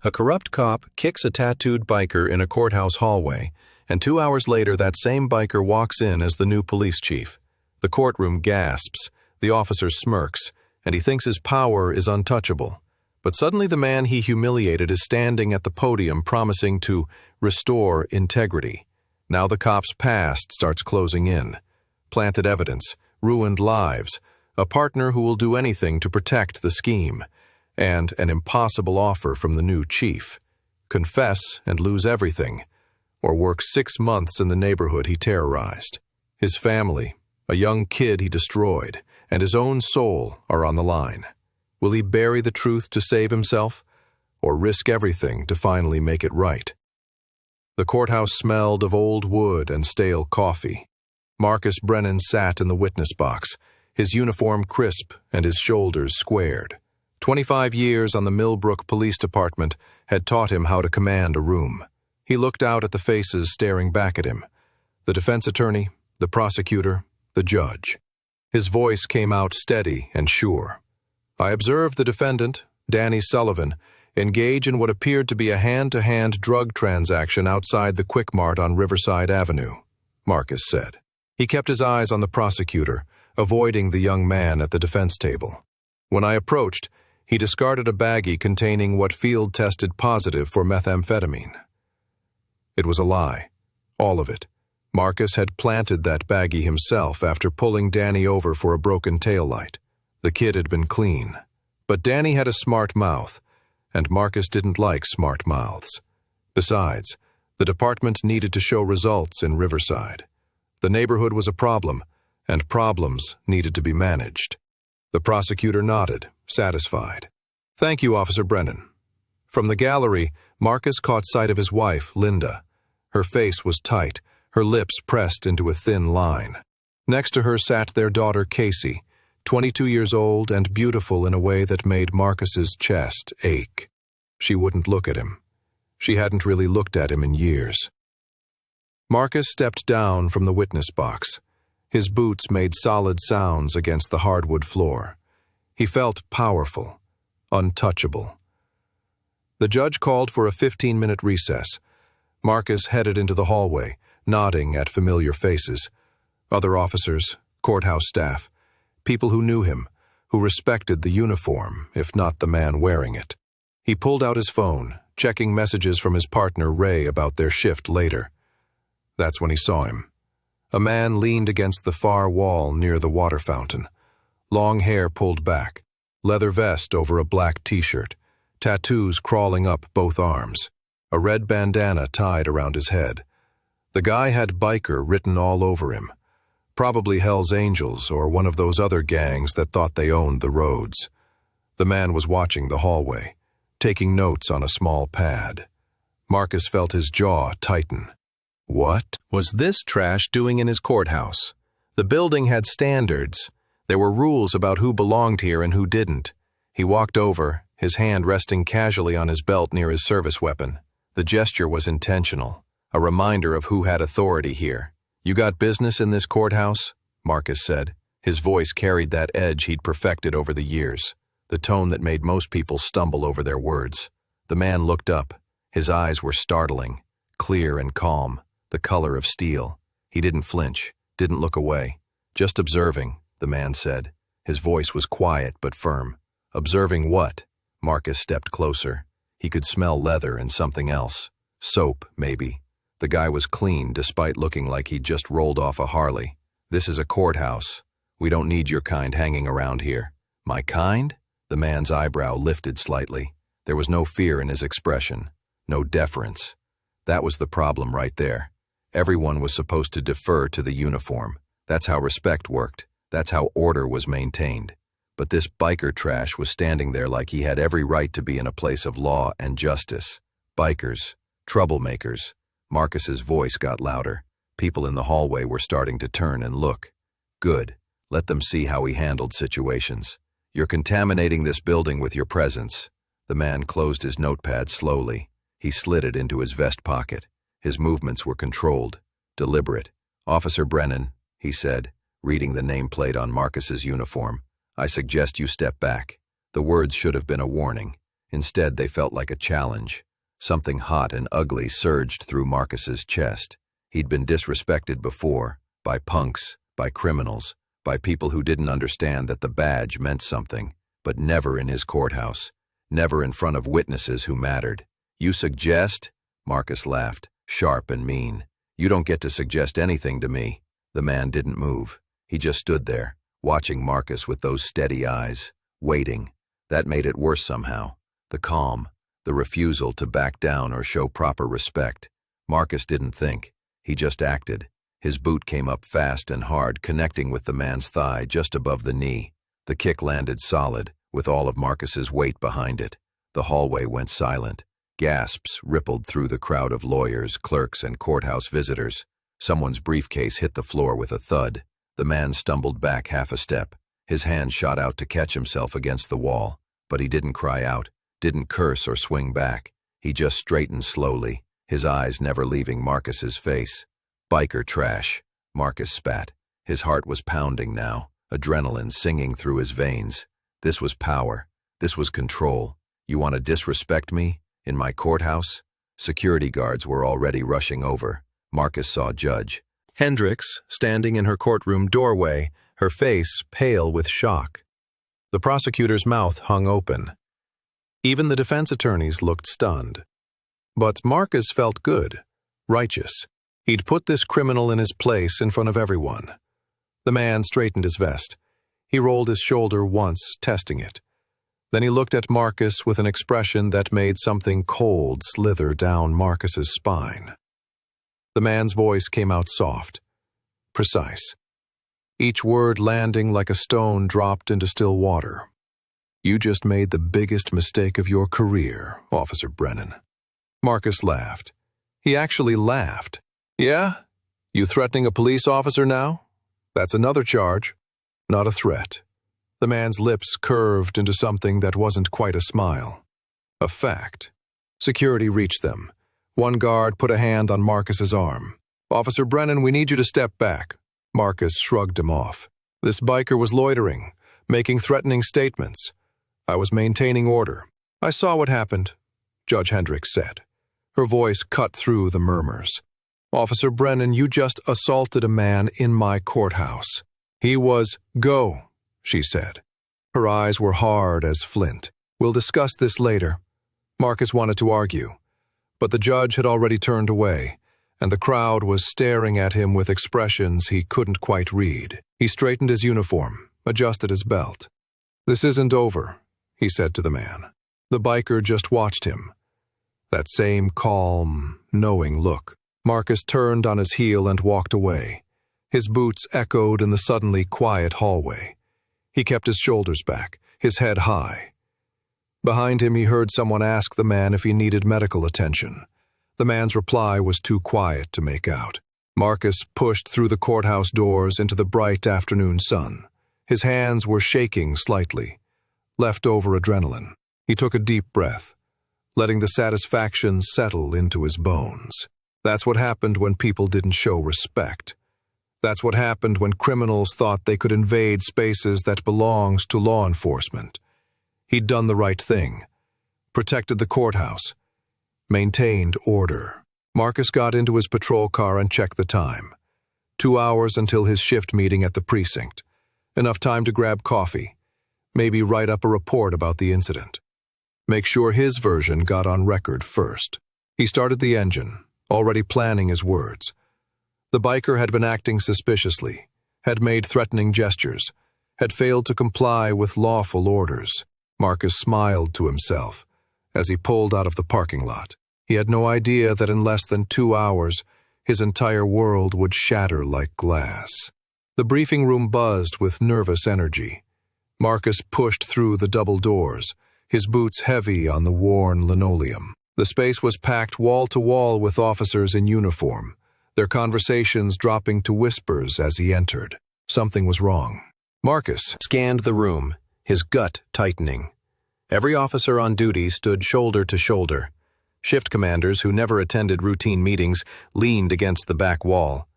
A corrupt cop kicks a tattooed biker in a courthouse hallway, and 2 hours later that same biker walks in as the new police chief. The courtroom gasps, the officer smirks, and he thinks his power is untouchable. But suddenly the man he humiliated is standing at the podium promising to restore integrity. Now the cop's past starts closing in. Planted evidence, ruined lives, a partner who will do anything to protect the scheme, and an impossible offer from the new chief. Confess and lose everything, or work 6 months in the neighborhood he terrorized. His family, a young kid he destroyed, and his own soul are on the line. Will he bury the truth to save himself, or risk everything to finally make it right? The courthouse smelled of old wood and stale coffee. Marcus Brennan sat in the witness box, his uniform crisp and his shoulders squared. 25 years on the Millbrook Police Department had taught him how to command a room. He looked out at the faces staring back at him. The defense attorney, the prosecutor, the judge. His voice came out steady and sure. I observed the defendant, Danny Sullivan, engage in what appeared to be a hand-to-hand drug transaction outside the Quick Mart on Riverside Avenue, Marcus said. He kept his eyes on the prosecutor, avoiding the young man at the defense table. When I approached, he discarded a baggie containing what field tested positive for methamphetamine. It was a lie, all of it. Marcus had planted that baggie himself after pulling Danny over for a broken taillight. The kid had been clean. But Danny had a smart mouth, and Marcus didn't like smart mouths. Besides, the department needed to show results in Riverside. The neighborhood was a problem, and problems needed to be managed. The prosecutor nodded, satisfied. Thank you, Officer Brennan. From the gallery, Marcus caught sight of his wife, Linda. Her face was tight, her lips pressed into a thin line. Next to her sat their daughter, Casey, 22 years old and beautiful in a way that made Marcus's chest ache. She wouldn't look at him. She hadn't really looked at him in years. Marcus stepped down from the witness box. His boots made solid sounds against the hardwood floor. He felt powerful, untouchable. The judge called for a 15-minute recess. Marcus headed into the hallway, nodding at familiar faces. Other officers, courthouse staff, people who knew him, who respected the uniform, if not the man wearing it. He pulled out his phone, checking messages from his partner Ray about their shift later. That's when he saw him. A man leaned against the far wall near the water fountain. Long hair pulled back, leather vest over a black t-shirt, tattoos crawling up both arms, a red bandana tied around his head. The guy had biker written all over him. Probably Hell's Angels or one of those other gangs that thought they owned the roads. The man was watching the hallway, taking notes on a small pad. Marcus felt his jaw tighten. What was this trash doing in his courthouse? The building had standards. There were rules about who belonged here and who didn't. He walked over, his hand resting casually on his belt near his service weapon. The gesture was intentional, a reminder of who had authority here. You got business in this courthouse? Marcus said. His voice carried that edge he'd perfected over the years, the tone that made most people stumble over their words. The man looked up. His eyes were startling, clear and calm, the color of steel. He didn't flinch, didn't look away. Just observing, the man said. His voice was quiet but firm. Observing what? Marcus stepped closer. He could smell leather and something else. Soap, maybe. The guy was clean despite looking like he'd just rolled off a Harley. This is a courthouse. We don't need your kind hanging around here. My kind? The man's eyebrow lifted slightly. There was no fear in his expression, no deference. That was the problem right there. Everyone was supposed to defer to the uniform. That's how respect worked. That's how order was maintained. But this biker trash was standing there like he had every right to be in a place of law and justice. Bikers, troublemakers. Marcus's voice got louder. People in the hallway were starting to turn and look. Good. Let them see how he handled situations. You're contaminating this building with your presence. The man closed his notepad slowly. He slid it into his vest pocket. His movements were controlled, deliberate. Officer Brennan, he said, reading the nameplate on Marcus's uniform. I suggest you step back. The words should have been a warning. Instead, they felt like a challenge. Something hot and ugly surged through Marcus's chest. He'd been disrespected before, by punks, by criminals, by people who didn't understand that the badge meant something, but never in his courthouse, never in front of witnesses who mattered. "You suggest?" Marcus laughed, sharp and mean. "You don't get to suggest anything to me." The man didn't move. He just stood there, watching Marcus with those steady eyes, waiting. That made it worse somehow. The calm, the refusal to back down or show proper respect. Marcus didn't think. He just acted. His boot came up fast and hard, connecting with the man's thigh just above the knee. The kick landed solid, with all of Marcus's weight behind it. The hallway went silent. Gasps rippled through the crowd of lawyers, clerks, and courthouse visitors. Someone's briefcase hit the floor with a thud. The man stumbled back half a step. His hand shot out to catch himself against the wall, but he didn't cry out, didn't curse or swing back. He just straightened slowly, his eyes never leaving Marcus's face. "Biker trash," Marcus spat. His heart was pounding now, adrenaline singing through his veins. This was power. This was control. "You want to disrespect me? In my courthouse?" Security guards were already rushing over. Marcus saw Judge Hendricks standing in her courtroom doorway, her face pale with shock. The prosecutor's mouth hung open. Even the defense attorneys looked stunned. But Marcus felt good, righteous. He'd put this criminal in his place in front of everyone. The man straightened his vest. He rolled his shoulder once, testing it. Then he looked at Marcus with an expression that made something cold slither down Marcus's spine. The man's voice came out soft, precise, each word landing like a stone dropped into still water. "You just made the biggest mistake of your career, Officer Brennan." Marcus laughed. He actually laughed. "Yeah? You threatening a police officer now? That's another charge, not a threat." The man's lips curved into something that wasn't quite a smile. A fact. Security reached them. One guard put a hand on Marcus's arm. "Officer Brennan, we need you to step back." Marcus shrugged him off. "This biker was loitering, making threatening statements. I was maintaining order." "I saw what happened," Judge Hendricks said. Her voice cut through the murmurs. "Officer Brennan, you just assaulted a man in my courthouse. He was—" "Go," she said. Her eyes were hard as flint. "We'll discuss this later." Marcus wanted to argue, but the judge had already turned away, and the crowd was staring at him with expressions he couldn't quite read. He straightened his uniform, adjusted his belt. "This isn't over," he said to the man. The biker just watched him. That same calm, knowing look. Marcus turned on his heel and walked away. His boots echoed in the suddenly quiet hallway. He kept his shoulders back, his head high. Behind him, he heard someone ask the man if he needed medical attention. The man's reply was too quiet to make out. Marcus pushed through the courthouse doors into the bright afternoon sun. His hands were shaking slightly, leftover adrenaline. He took a deep breath, letting the satisfaction settle into his bones. That's what happened when people didn't show respect. That's what happened when criminals thought they could invade spaces that belonged to law enforcement. He'd done the right thing, protected the courthouse, maintained order. Marcus got into his patrol car and checked the time. 2 hours until his shift meeting at the precinct. Enough time to grab coffee, maybe write up a report about the incident. Make sure his version got on record first. He started the engine, already planning his words. The biker had been acting suspiciously, had made threatening gestures, had failed to comply with lawful orders. Marcus smiled to himself as he pulled out of the parking lot. He had no idea that in less than 2 hours, his entire world would shatter like glass. The briefing room buzzed with nervous energy. Marcus pushed through the double doors, his boots heavy on the worn linoleum. The space was packed wall to wall with officers in uniform, their conversations dropping to whispers as he entered. Something was wrong. Marcus scanned the room, his gut tightening. Every officer on duty stood shoulder to shoulder. Shift commanders who never attended routine meetings leaned against the back wall.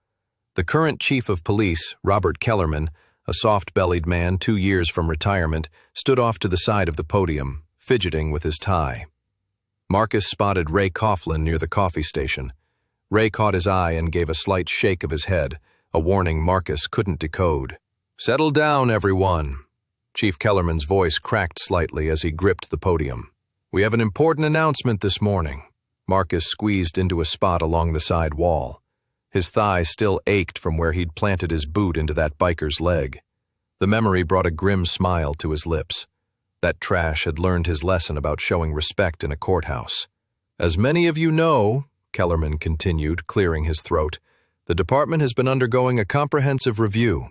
The current chief of police, Robert Kellerman, a soft-bellied man 2 years from retirement, stood off to the side of the podium, fidgeting with his tie. Marcus spotted Ray Coughlin near the coffee station. Ray caught his eye and gave a slight shake of his head, a warning Marcus couldn't decode. "Settle down, everyone." Chief Kellerman's voice cracked slightly as he gripped the podium. "We have an important announcement this morning." Marcus squeezed into a spot along the side wall. His thigh still ached from where he'd planted his boot into that biker's leg. The memory brought a grim smile to his lips. That trash had learned his lesson about showing respect in a courthouse. "As many of you know," Kellerman continued, clearing his throat, "the department has been undergoing a comprehensive review.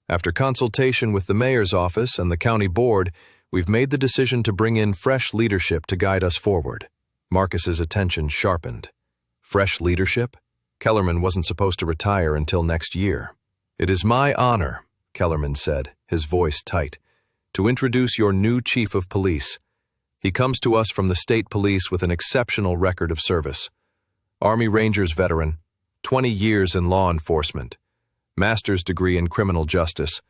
After consultation with the mayor's office and the county board, we've made the decision to bring in fresh leadership to guide us forward." Marcus's attention sharpened. Fresh leadership? Kellerman wasn't supposed to retire until next year. "It is my honor," Kellerman said, his voice tight, "to introduce your new chief of police. He comes to us from the state police with an exceptional record of service. Army Rangers veteran, 20 years in law enforcement, master's degree in criminal justice,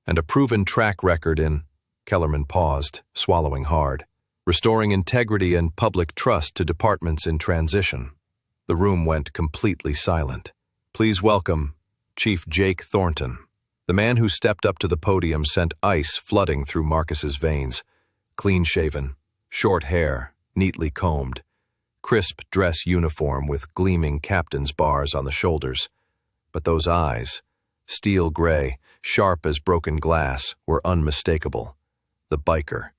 and a proven track record in—" Kellerman paused, swallowing hard, "restoring integrity and public trust to departments in transition." The room went completely silent. "Please welcome Chief Jake Thornton." The man who stepped up to the podium sent ice flooding through Marcus's veins. Clean-shaven, short hair, neatly combed, crisp dress uniform with gleaming captain's bars on the shoulders. But those eyes, steel gray, sharp as broken glass, were unmistakable. The biker,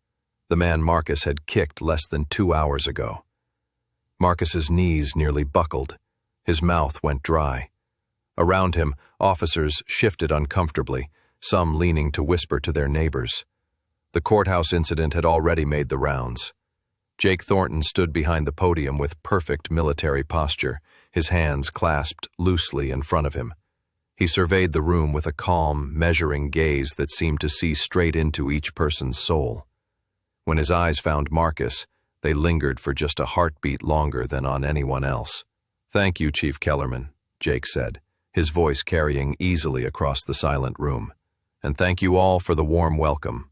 the man Marcus had kicked less than 2 hours ago. Marcus's knees nearly buckled. His mouth went dry. Around him, officers shifted uncomfortably, some leaning to whisper to their neighbors. The courthouse incident had already made the rounds. Jake Thornton stood behind the podium with perfect military posture, his hands clasped loosely in front of him. He surveyed the room with a calm, measuring gaze that seemed to see straight into each person's soul. When his eyes found Marcus, they lingered for just a heartbeat longer than on anyone else. "Thank you, Chief Kellerman," Jake said, his voice carrying easily across the silent room. "And thank you all for the warm welcome."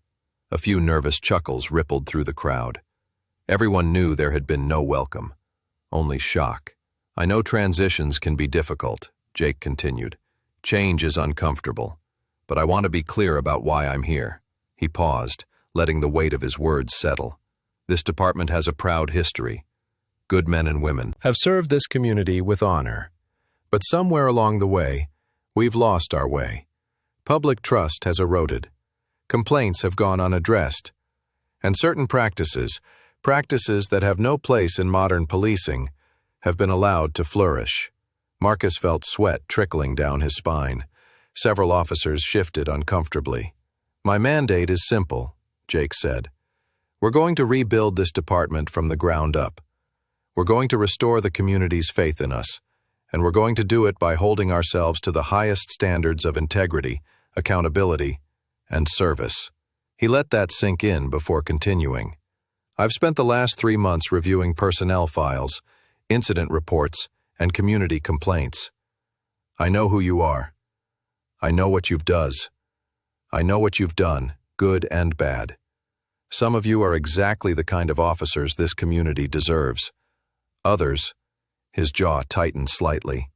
A few nervous chuckles rippled through the crowd. Everyone knew there had been no welcome, only shock. "I know transitions can be difficult," Jake continued. "Change is uncomfortable, but I want to be clear about why I'm here." He paused, letting the weight of his words settle. "This department has a proud history. Good men and women have served this community with honor. But somewhere along the way, we've lost our way. Public trust has eroded. Complaints have gone unaddressed. And certain practices that have no place in modern policing, have been allowed to flourish." Marcus felt sweat trickling down his spine. Several officers shifted uncomfortably. "My mandate is simple," Jake said. "We're going to rebuild this department from the ground up. We're going to restore the community's faith in us, and we're going to do it by holding ourselves to the highest standards of integrity, accountability, and service." He let that sink in before continuing. "I've spent the last 3 months reviewing personnel files, incident reports, and community complaints. I know who you are. I know what you've does. I know what you've done, good and bad. Some of you are exactly the kind of officers this community deserves. Others," his jaw tightened slightly,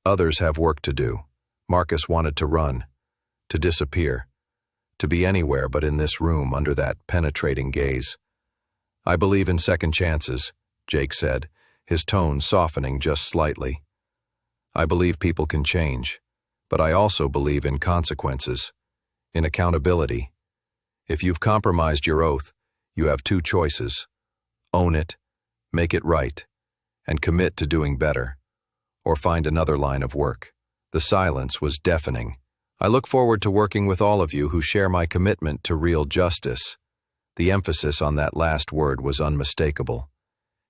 "others have work to do." Marcus wanted to run, to disappear, to be anywhere but in this room under that penetrating gaze. "I believe in second chances," Jake said, his tone softening just slightly. "I believe people can change, but I also believe in consequences, in accountability. If you've compromised your oath, you have 2 choices. Own it, make it right, and commit to doing better, or find another line of work." The silence was deafening. "I look forward to working with all of you who share my commitment to real justice." The emphasis on that last word was unmistakable.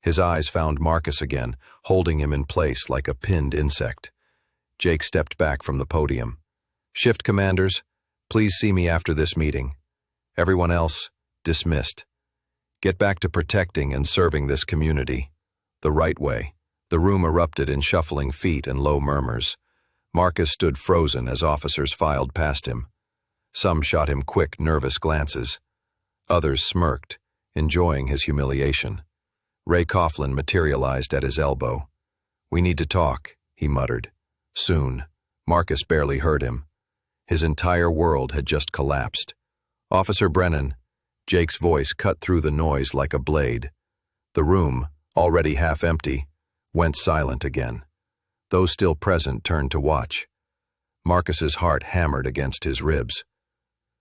His eyes found Marcus again, holding him in place like a pinned insect. Jake stepped back from the podium. "Shift commanders, please see me after this meeting. Everyone else, dismissed. Get back to protecting and serving this community the right way." The room erupted in shuffling feet and low murmurs. Marcus stood frozen as officers filed past him. Some shot him quick, nervous glances. Others smirked, enjoying his humiliation. Ray Coughlin materialized at his elbow. "We need to talk," he muttered. "Soon." Marcus barely heard him. His entire world had just collapsed. "Officer Brennan," Jake's voice cut through the noise like a blade. The room, already half empty, went silent again. Those still present turned to watch. Marcus's heart hammered against his ribs.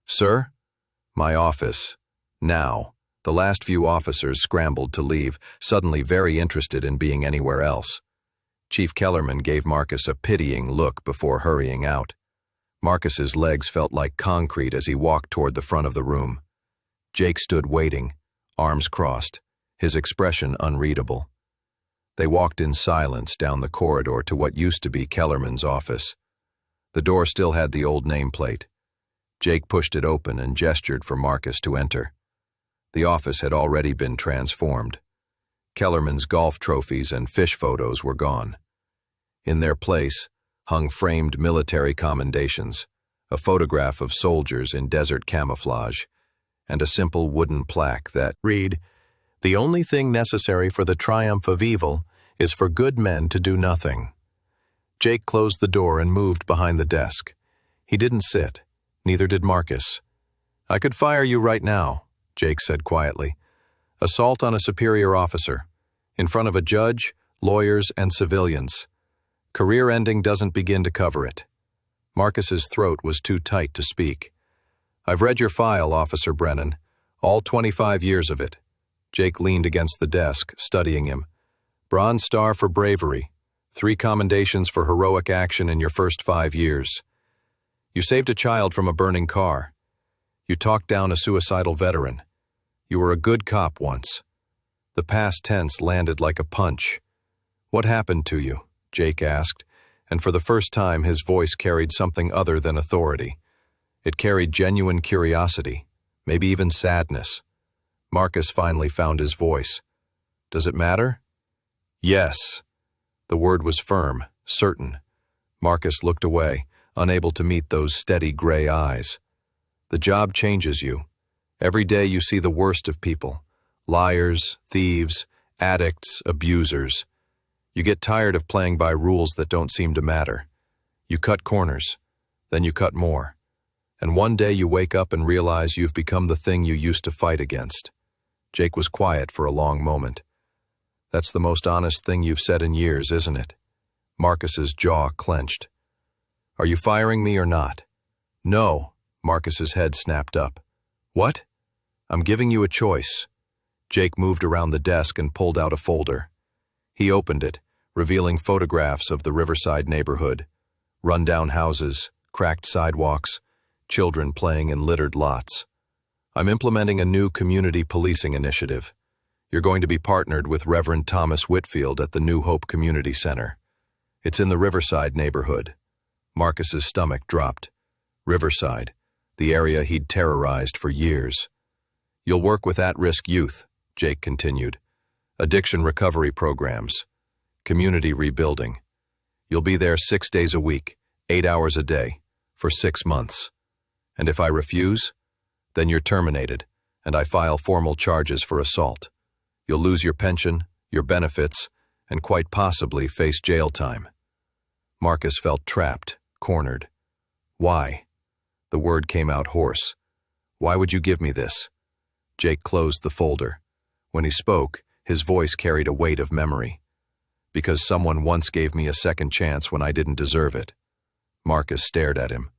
"Sir?" "My office. Now." The last few officers scrambled to leave, suddenly very interested in being anywhere else. Chief Kellerman gave Marcus a pitying look before hurrying out. Marcus's legs felt like concrete as he walked toward the front of the room. Jake stood waiting, arms crossed, his expression unreadable. They walked in silence down the corridor to what used to be Kellerman's office. The door still had the old nameplate. Jake pushed it open and gestured for Marcus to enter. The office had already been transformed. Kellerman's golf trophies and fish photos were gone. In their place hung framed military commendations, a photograph of soldiers in desert camouflage, and a simple wooden plaque that read, "The only thing necessary for the triumph of evil is for good men to do nothing." Jake closed the door and moved behind the desk. He didn't sit, neither did Marcus. "I could fire you right now," Jake said quietly. "Assault on a superior officer, in front of a judge, lawyers, and civilians. Career ending doesn't begin to cover it." Marcus's throat was too tight to speak. "I've read your file, Officer Brennan, all 25 years of it." Jake leaned against the desk, studying him. "Bronze Star for bravery, 3 commendations for heroic action in your first 5 years. You saved a child from a burning car. You talked down a suicidal veteran. You were a good cop once." The past tense landed like a punch. "What happened to you?" Jake asked, and for the first time his voice carried something other than authority. It carried genuine curiosity, maybe even sadness. Marcus finally found his voice. "Does it matter?" "Yes." The word was firm, certain. Marcus looked away, unable to meet those steady gray eyes. "The job changes you. Every day you see the worst of people. Liars, thieves, addicts, abusers. You get tired of playing by rules that don't seem to matter. You cut corners, then you cut more. And one day you wake up and realize you've become the thing you used to fight against." Jake was quiet for a long moment. "That's the most honest thing you've said in years, isn't it?" Marcus's jaw clenched. "Are you firing me or not?" "No." Marcus's head snapped up. "What?" "I'm giving you a choice." Jake moved around the desk and pulled out a folder. He opened it, revealing photographs of the Riverside neighborhood. Run-down houses, cracked sidewalks, children playing in littered lots. "I'm implementing a new community policing initiative. You're going to be partnered with Reverend Thomas Whitfield at the New Hope Community Center. It's in the Riverside neighborhood." Marcus's stomach dropped. Riverside, the area he'd terrorized for years. "You'll work with at-risk youth," Jake continued. "Addiction recovery programs. Community rebuilding. You'll be there 6 days a week, 8 hours a day, for 6 months. And if I refuse, then you're terminated, and I file formal charges for assault. You'll lose your pension, your benefits, and quite possibly face jail time." Marcus felt trapped, cornered. "Why?" The word came out hoarse. "Why would you give me this?" Jake closed the folder. When he spoke, his voice carried a weight of memory. "Because someone once gave me a second chance when I didn't deserve it." Marcus stared at him.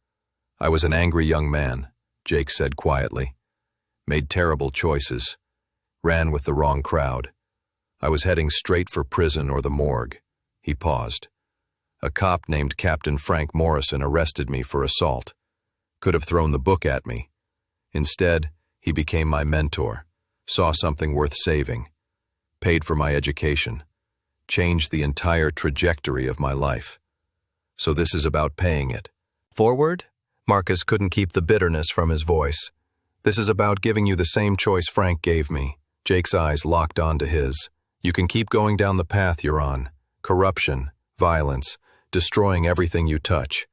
"I was an angry young man," Jake said quietly. "Made terrible choices. Ran with the wrong crowd. I was heading straight for prison or the morgue." He paused. "A cop named Captain Frank Morrison arrested me for assault. Could have thrown the book at me. Instead, he became my mentor, saw something worth saving, paid for my education, changed the entire trajectory of my life. So this is about paying it." "Forward?" Marcus couldn't keep the bitterness from his voice. "This is about giving you the same choice Frank gave me." Jake's eyes locked onto his. "You can keep going down the path you're on. Corruption, violence, destroying everything you touch.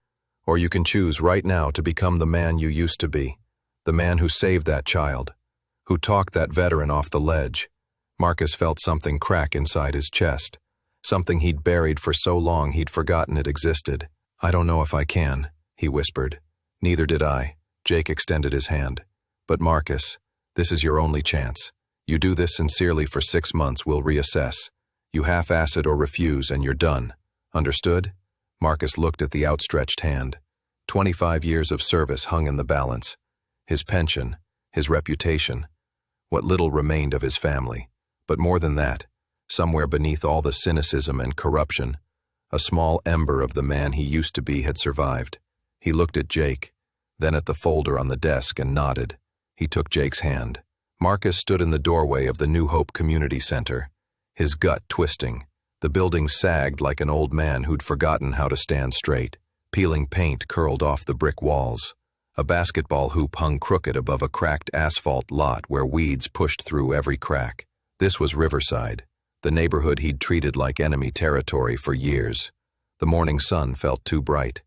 Or you can choose right now to become the man you used to be. The man who saved that child. Who talked that veteran off the ledge? Marcus felt something crack inside his chest. Something he'd buried for so long he'd forgotten it existed. "I don't know if I can," he whispered. "Neither did I." Jake extended his hand. "But Marcus, this is your only chance. You do this sincerely for 6 months, we'll reassess. You half-ass it or refuse and you're done. Understood?" Marcus looked at the outstretched hand. 25 years of service hung in the balance. His pension, his reputation, what little remained of his family. But more than that, somewhere beneath all the cynicism and corruption, a small ember of the man he used to be had survived. He looked at Jake, then at the folder on the desk and nodded. He took Jake's hand. Marcus stood in the doorway of the New Hope Community Center, his gut twisting. The building sagged like an old man who'd forgotten how to stand straight. Peeling paint curled off the brick walls. A basketball hoop hung crooked above a cracked asphalt lot where weeds pushed through every crack. This was Riverside, the neighborhood he'd treated like enemy territory for years. The morning sun felt too bright.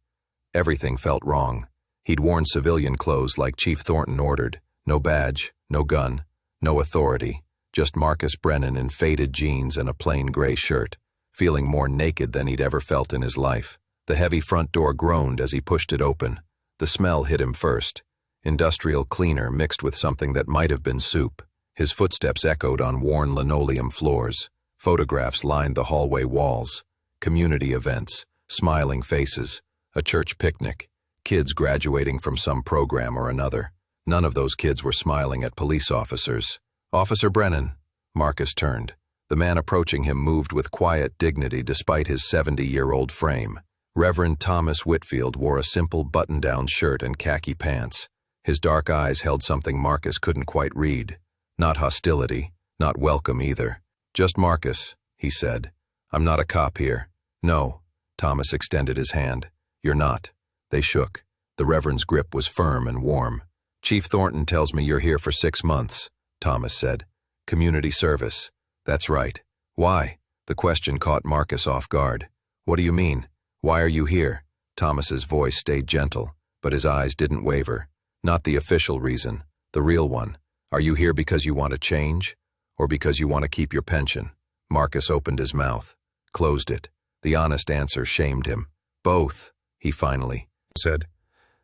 Everything felt wrong. He'd worn civilian clothes like Chief Thornton ordered. No badge, no gun, no authority. Just Marcus Brennan in faded jeans and a plain gray shirt, feeling more naked than he'd ever felt in his life. The heavy front door groaned as he pushed it open. The smell hit him first. Industrial cleaner mixed with something that might have been soup. His footsteps echoed on worn linoleum floors. Photographs lined the hallway walls. Community events, smiling faces, a church picnic, kids graduating from some program or another. None of those kids were smiling at police officers. "Officer Brennan." Marcus turned. The man approaching him moved with quiet dignity despite his 70-year-old frame. Reverend Thomas Whitfield wore a simple button-down shirt and khaki pants. His dark eyes held something Marcus couldn't quite read. Not hostility, not welcome either. "Just Marcus," he said. "I'm not a cop here." "No." Thomas extended his hand. "You're not." They shook. The Reverend's grip was firm and warm. "Chief Thornton tells me you're here for 6 months, Thomas said. "Community service." "That's right." "Why?" The question caught Marcus off guard. "What do you mean? Why are you here?" Thomas's voice stayed gentle, but his eyes didn't waver. "Not the official reason, the real one. Are you here because you want to change, or because you want to keep your pension?" Marcus opened his mouth, closed it. The honest answer shamed him. "Both," he finally said.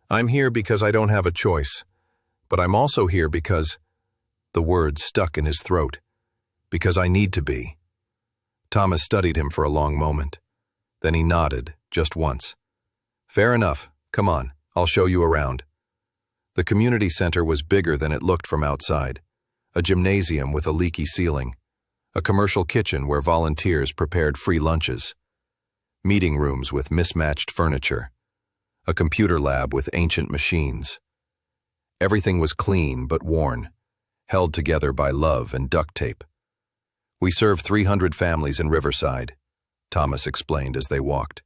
"I'm here because I don't have a choice, but I'm also here because—" the words stuck in his throat. "Because I need to be." Thomas studied him for a long moment. Then he nodded, just once. "Fair enough. Come on, I'll show you around." The community center was bigger than it looked from outside. A gymnasium with a leaky ceiling. A commercial kitchen where volunteers prepared free lunches. Meeting rooms with mismatched furniture. A computer lab with ancient machines. Everything was clean but worn, held together by love and duct tape. "We serve 300 families in Riverside," Thomas explained as they walked.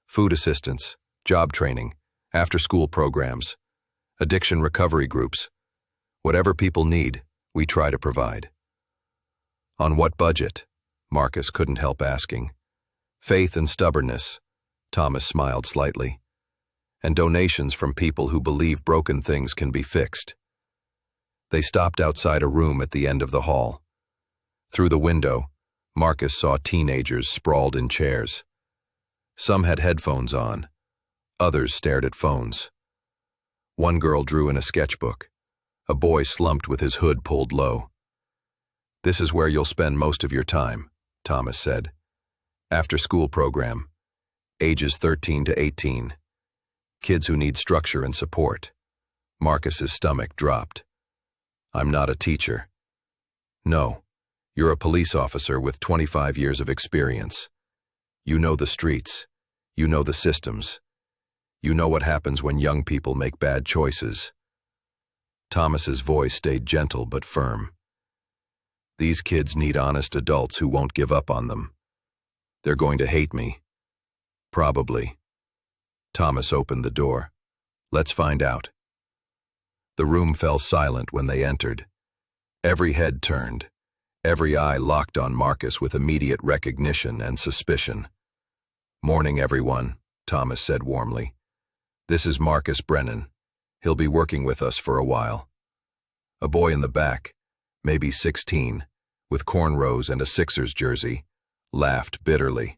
"Food assistance, job training, after-school programs, addiction recovery groups. Whatever people need, we try to provide." "On what budget?" Marcus couldn't help asking. "Faith and stubbornness," Thomas smiled slightly. "And donations from people who believe broken things can be fixed." They stopped outside a room at the end of the hall. Through the window, Marcus saw teenagers sprawled in chairs. Some had headphones on. Others stared at phones. One girl drew in a sketchbook. A boy slumped with his hood pulled low. "This is where you'll spend most of your time," Thomas said. "After-school program. Ages 13 to 18. Kids who need structure and support." Marcus's stomach dropped. "I'm not a teacher." "No, you're a police officer with 25 years of experience. You know the streets. You know the systems. You know what happens when young people make bad choices." Thomas's voice stayed gentle but firm. "These kids need honest adults who won't give up on them. They're going to hate me. Probably." Thomas opened the door. "Let's find out." The room fell silent when they entered. Every head turned. Every eye locked on Marcus with immediate recognition and suspicion. "Morning, everyone," Thomas said warmly. "This is Marcus Brennan. He'll be working with us for a while." A boy in the back, maybe 16, with cornrows and a Sixers jersey, laughed bitterly.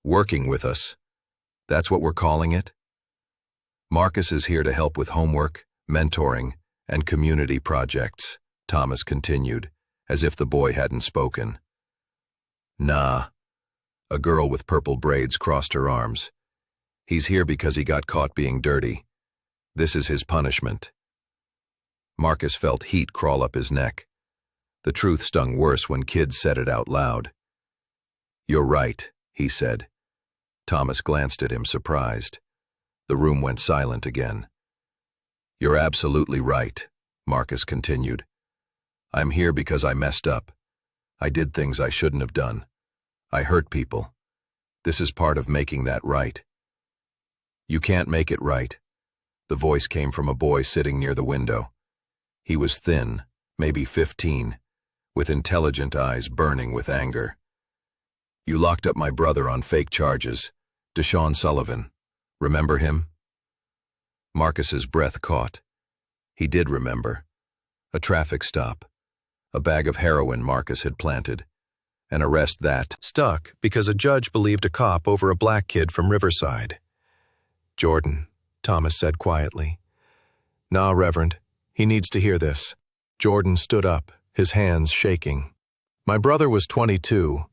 Working with us. That's what we're calling it? Marcus is here to help with homework, mentoring, and community projects, Thomas continued, as if the boy hadn't spoken. Nah. A girl with purple braids crossed her arms. He's here because he got caught being dirty. This is his punishment. Marcus felt heat crawl up his neck. The truth stung worse when kids said it out loud. You're right, he said. Thomas glanced at him, surprised. The room went silent again. You're absolutely right, Marcus continued. I'm here because I messed up. I did things I shouldn't have done. I hurt people. This is part of making that right. You can't make it right. The voice came from a boy sitting near the window. He was thin, maybe 15, with intelligent eyes burning with anger. You locked up my brother on fake charges, Deshaun Sullivan. Remember him? Marcus's breath caught. He did remember. A traffic stop. A bag of heroin Marcus had planted. An arrest that stuck because a judge believed a cop over a black kid from Riverside. Jordan, Thomas said quietly. Nah, Reverend. He needs to hear this. Jordan stood up, his hands shaking. My brother was 22.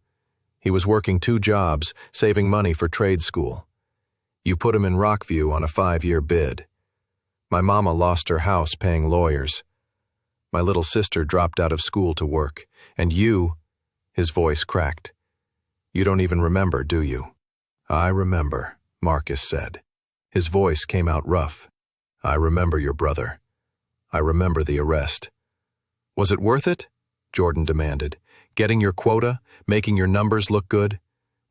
He was working 2 jobs, saving money for trade school. You put him in Rockview on a 5-year bid. My mama lost her house paying lawyers. My little sister dropped out of school to work. And you, his voice cracked. You don't even remember, do you? I remember, Marcus said. His voice came out rough. I remember your brother. I remember the arrest. Was it worth it? Jordan demanded. Getting your quota, making your numbers look good?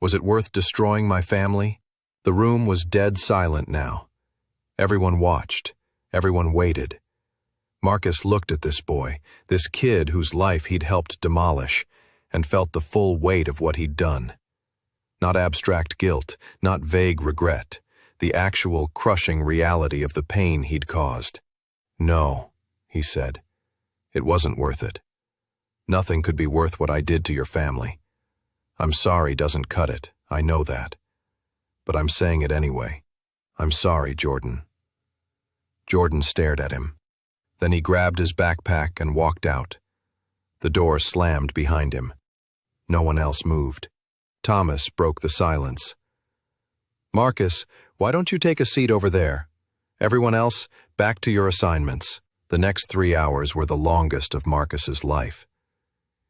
Was it worth destroying my family? The room was dead silent now. Everyone watched. Everyone waited. Marcus looked at this boy, this kid whose life he'd helped demolish, and felt the full weight of what he'd done. Not abstract guilt, not vague regret, the actual crushing reality of the pain he'd caused. No, he said. It wasn't worth it. Nothing could be worth what I did to your family. I'm sorry doesn't cut it, I know that. But I'm saying it anyway. I'm sorry, Jordan. Jordan stared at him. Then he grabbed his backpack and walked out. The door slammed behind him. No one else moved. Thomas broke the silence. Marcus, why don't you take a seat over there? Everyone else, back to your assignments. The next 3 hours were the longest of Marcus's life.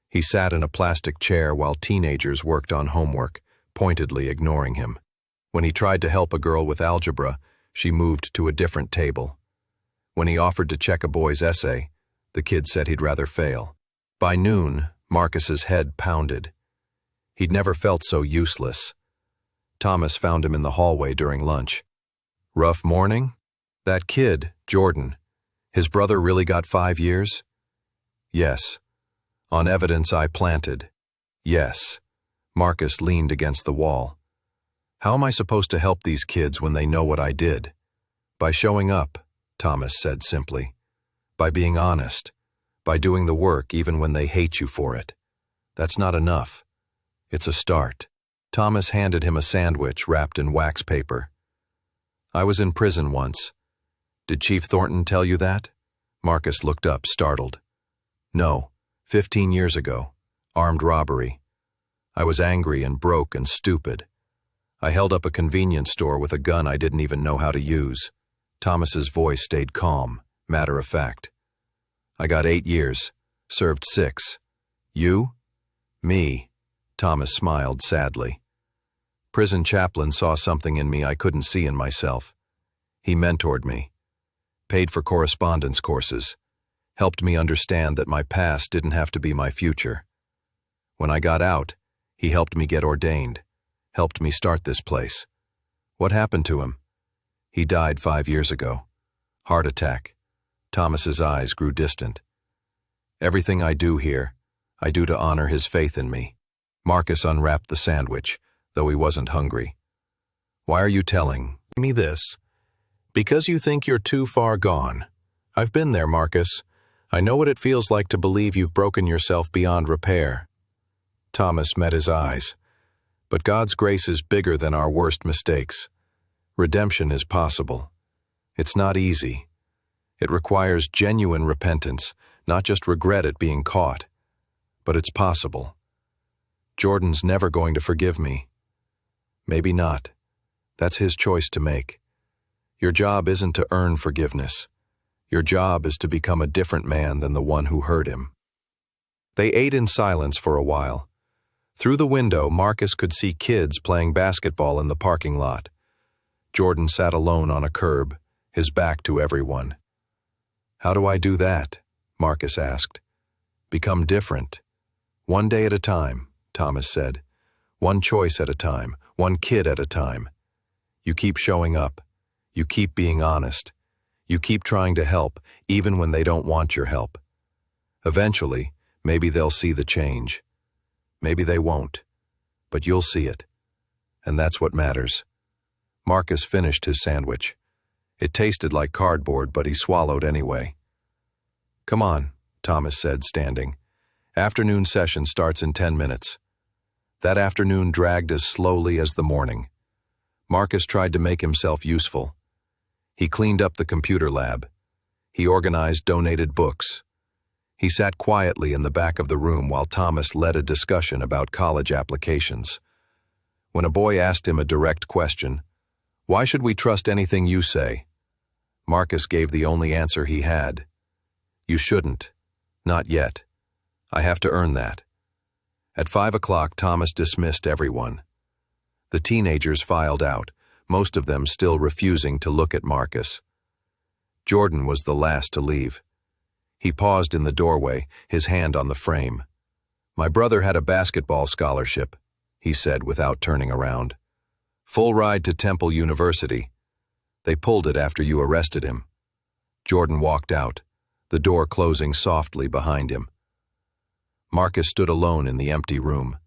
He sat in a plastic chair while teenagers worked on homework, pointedly ignoring him. When he tried to help a girl with algebra, she moved to a different table. When he offered to check a boy's essay, the kid said he'd rather fail. By noon, Marcus's head pounded. He'd never felt so useless. Thomas found him in the hallway during lunch. Rough morning? That kid, Jordan, his brother really got 5 years? Yes. On evidence I planted. Yes. Marcus leaned against the wall. How am I supposed to help these kids when they know what I did? By showing up, Thomas said simply. By being honest. By doing the work even when they hate you for it. That's not enough. It's a start. Thomas handed him a sandwich wrapped in wax paper. I was in prison once. Did Chief Thornton tell you that? Marcus looked up, startled. No, 15 years ago. Armed robbery. I was angry and broke and stupid. I held up a convenience store with a gun I didn't even know how to use. Thomas's voice stayed calm, matter of fact. I got 8 years, served 6. You? Me. Thomas smiled sadly. Prison chaplain saw something in me I couldn't see in myself. He mentored me, paid for correspondence courses, helped me understand that my past didn't have to be my future. When I got out, he helped me get ordained, helped me start this place. What happened to him? He died 5 years ago. Heart attack. Thomas's eyes grew distant. Everything I do here, I do to honor his faith in me. Marcus unwrapped the sandwich, though he wasn't hungry. Why are you telling me this? Because you think you're too far gone. I've been there, Marcus. I know what it feels like to believe you've broken yourself beyond repair. Thomas met his eyes. But God's grace is bigger than our worst mistakes. Redemption is possible. It's not easy. It requires genuine repentance, not just regret at being caught. But it's possible. Jordan's never going to forgive me. Maybe not. That's his choice to make. Your job isn't to earn forgiveness. Your job is to become a different man than the one who hurt him. They ate in silence for a while. Through the window, Marcus could see kids playing basketball in the parking lot. Jordan sat alone on a curb, his back to everyone. "How do I do that?" Marcus asked. "Become different. One day at a time," Thomas said. "One choice at a time, one kid at a time. You keep showing up. You keep being honest. You keep trying to help, even when they don't want your help. Eventually, maybe they'll see the change. Maybe they won't, but you'll see it. And that's what matters." Marcus finished his sandwich. It tasted like cardboard, but he swallowed anyway. "Come on," Thomas said, standing. "Afternoon session starts in 10 minutes. That afternoon dragged as slowly as the morning. Marcus tried to make himself useful. He cleaned up the computer lab. He organized donated books. He sat quietly in the back of the room while Thomas led a discussion about college applications. When a boy asked him a direct question, "Why should we trust anything you say?" Marcus gave the only answer he had. "You shouldn't. Not yet. I have to earn that." At 5 o'clock, Thomas dismissed everyone. The teenagers filed out, most of them still refusing to look at Marcus. Jordan was the last to leave. He paused in the doorway, his hand on the frame. "My brother had a basketball scholarship," he said without turning around. "Full ride to Temple University. They pulled it after you arrested him." Jordan walked out, the door closing softly behind him. Marcus stood alone in the empty room,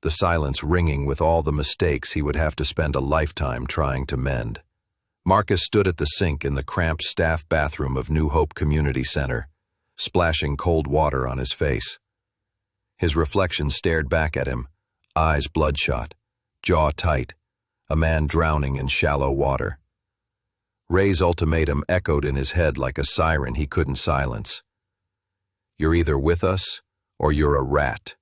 the silence ringing with all the mistakes he would have to spend a lifetime trying to mend. Marcus stood at the sink in the cramped staff bathroom of New Hope Community Center, splashing cold water on his face. His reflection stared back at him, eyes bloodshot, jaw tight, a man drowning in shallow water. Ray's ultimatum echoed in his head like a siren he couldn't silence. "You're either with us, or you're a rat."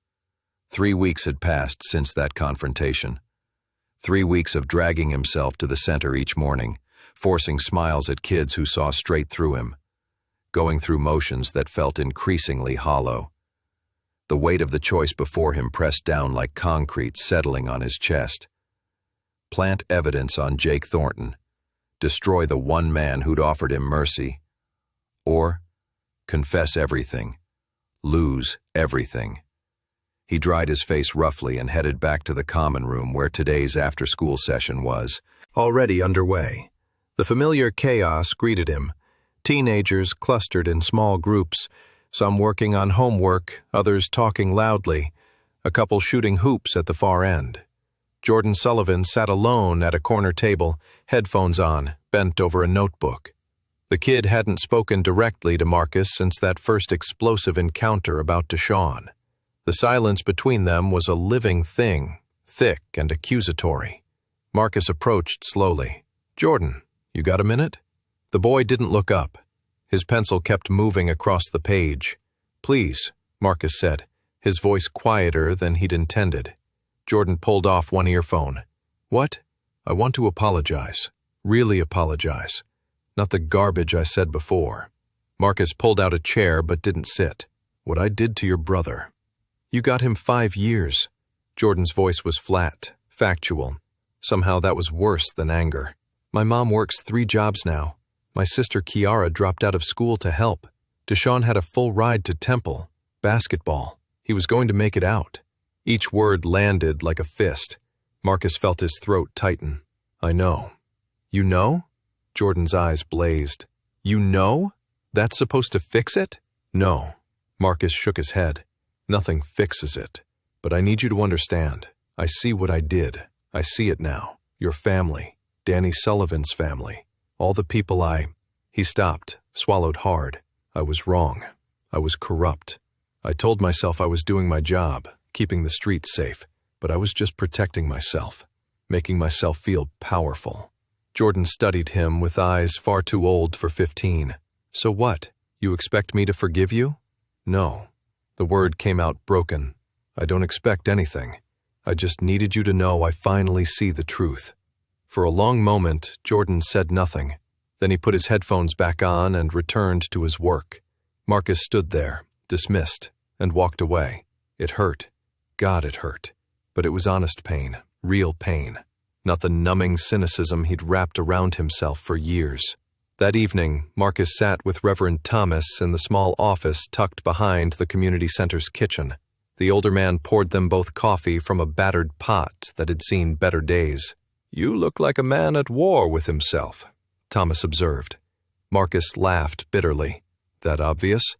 3 weeks had passed since that confrontation. 3 weeks of dragging himself to the center each morning, forcing smiles at kids who saw straight through him, going through motions that felt increasingly hollow. The weight of the choice before him pressed down like concrete settling on his chest. Plant evidence on Jake Thornton, destroy the one man who'd offered him mercy, or confess everything, lose everything. He dried his face roughly and headed back to the common room where today's after-school session was already underway. The familiar chaos greeted him. Teenagers clustered in small groups, some working on homework, others talking loudly, a couple shooting hoops at the far end. Jordan Sullivan sat alone at a corner table, headphones on, bent over a notebook. The kid hadn't spoken directly to Marcus since that first explosive encounter about Deshaun. The silence between them was a living thing, thick and accusatory. Marcus approached slowly. "Jordan, you got a minute?" The boy didn't look up. His pencil kept moving across the page. "Please," Marcus said, his voice quieter than he'd intended. Jordan pulled off one earphone. "What? I want to apologize. Really apologize. Not the garbage I said before." Marcus pulled out a chair but didn't sit. "What I did to your brother. You got him 5 years. Jordan's voice was flat, factual. Somehow that was worse than anger. "My mom works 3 jobs now. My sister Kiara dropped out of school to help. Deshaun had a full ride to Temple. Basketball. He was going to make it out." Each word landed like a fist. Marcus felt his throat tighten. "I know." "You know?" Jordan's eyes blazed. "You know? That's supposed to fix it?" "No." Marcus shook his head. "Nothing fixes it. But I need you to understand. I see what I did. I see it now. Your family. Danny Sullivan's family. All the people He stopped, swallowed hard. "I was wrong. I was corrupt. I told myself I was doing my job, keeping the streets safe, but I was just protecting myself, making myself feel powerful. Jordan studied him with eyes far too old for 15. So what? You expect me to forgive you? No. The word came out broken. I don't expect anything. I just needed you to know I finally see the truth. For a long moment, Jordan said nothing. Then he put his headphones back on and returned to his work. Marcus stood there, dismissed, and walked away. It hurt. God, it hurt. But it was honest pain, real pain, not the numbing cynicism he'd wrapped around himself for years. That evening, Marcus sat with Reverend Thomas in the small office tucked behind the community center's kitchen. The older man poured them both coffee from a battered pot that had seen better days. "You look like a man at war with himself," Thomas observed. Marcus laughed bitterly. "That obvious?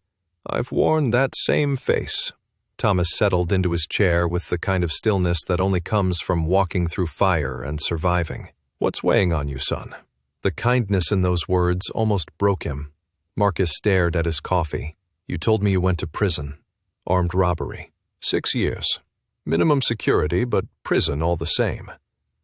I've worn that same face." Thomas settled into his chair with the kind of stillness that only comes from walking through fire and surviving. "What's weighing on you, son?" The kindness in those words almost broke him. Marcus stared at his coffee. "You told me you went to prison. Armed robbery. 6 years. Minimum security, but prison all the same.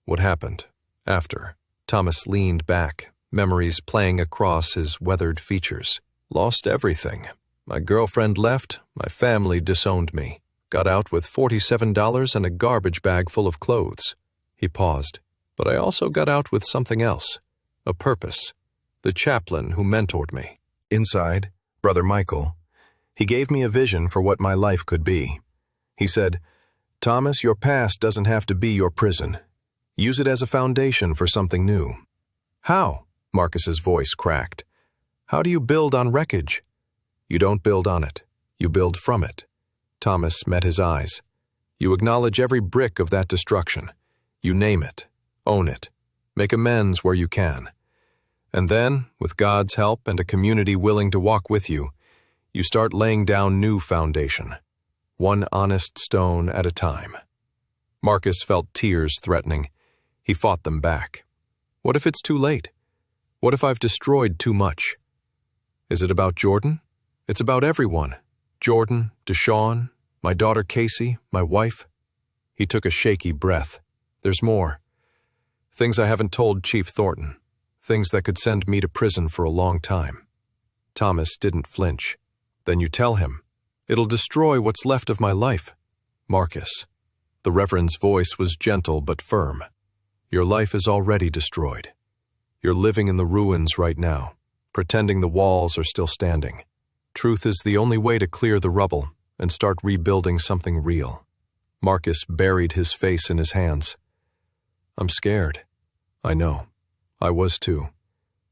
What happened after?" Thomas leaned back, memories playing across his weathered features. "Lost everything. My girlfriend left, my family disowned me. Got out with $47 and a garbage bag full of clothes." He paused. "But I also got out with something else. A purpose. The chaplain who mentored me. Inside, Brother Michael, he gave me a vision for what my life could be. He said, 'Thomas, your past doesn't have to be your prison. Use it as a foundation for something new.'" "How?" Marcus's voice cracked. "How do you build on wreckage?" "You don't build on it. You build from it." Thomas met his eyes. "You acknowledge every brick of that destruction. You name it, own it, make amends where you can. And then, with God's help and a community willing to walk with you, you start laying down new foundation, one honest stone at a time." Marcus felt tears threatening. He fought them back. "What if it's too late? What if I've destroyed too much?" "Is it about Jordan? It's about everyone. Jordan, Deshawn, my daughter Casey, my wife." He took a shaky breath. "There's more. Things I haven't told Chief Thornton. Things that could send me to prison for a long time." Thomas didn't flinch. "Then you tell him. It'll destroy what's left of my life." "Marcus." The Reverend's voice was gentle but firm. "Your life is already destroyed. You're living in the ruins right now, pretending the walls are still standing. Truth is the only way to clear the rubble and start rebuilding something real." Marcus buried his face in his hands. "I'm scared." "I know. I was too.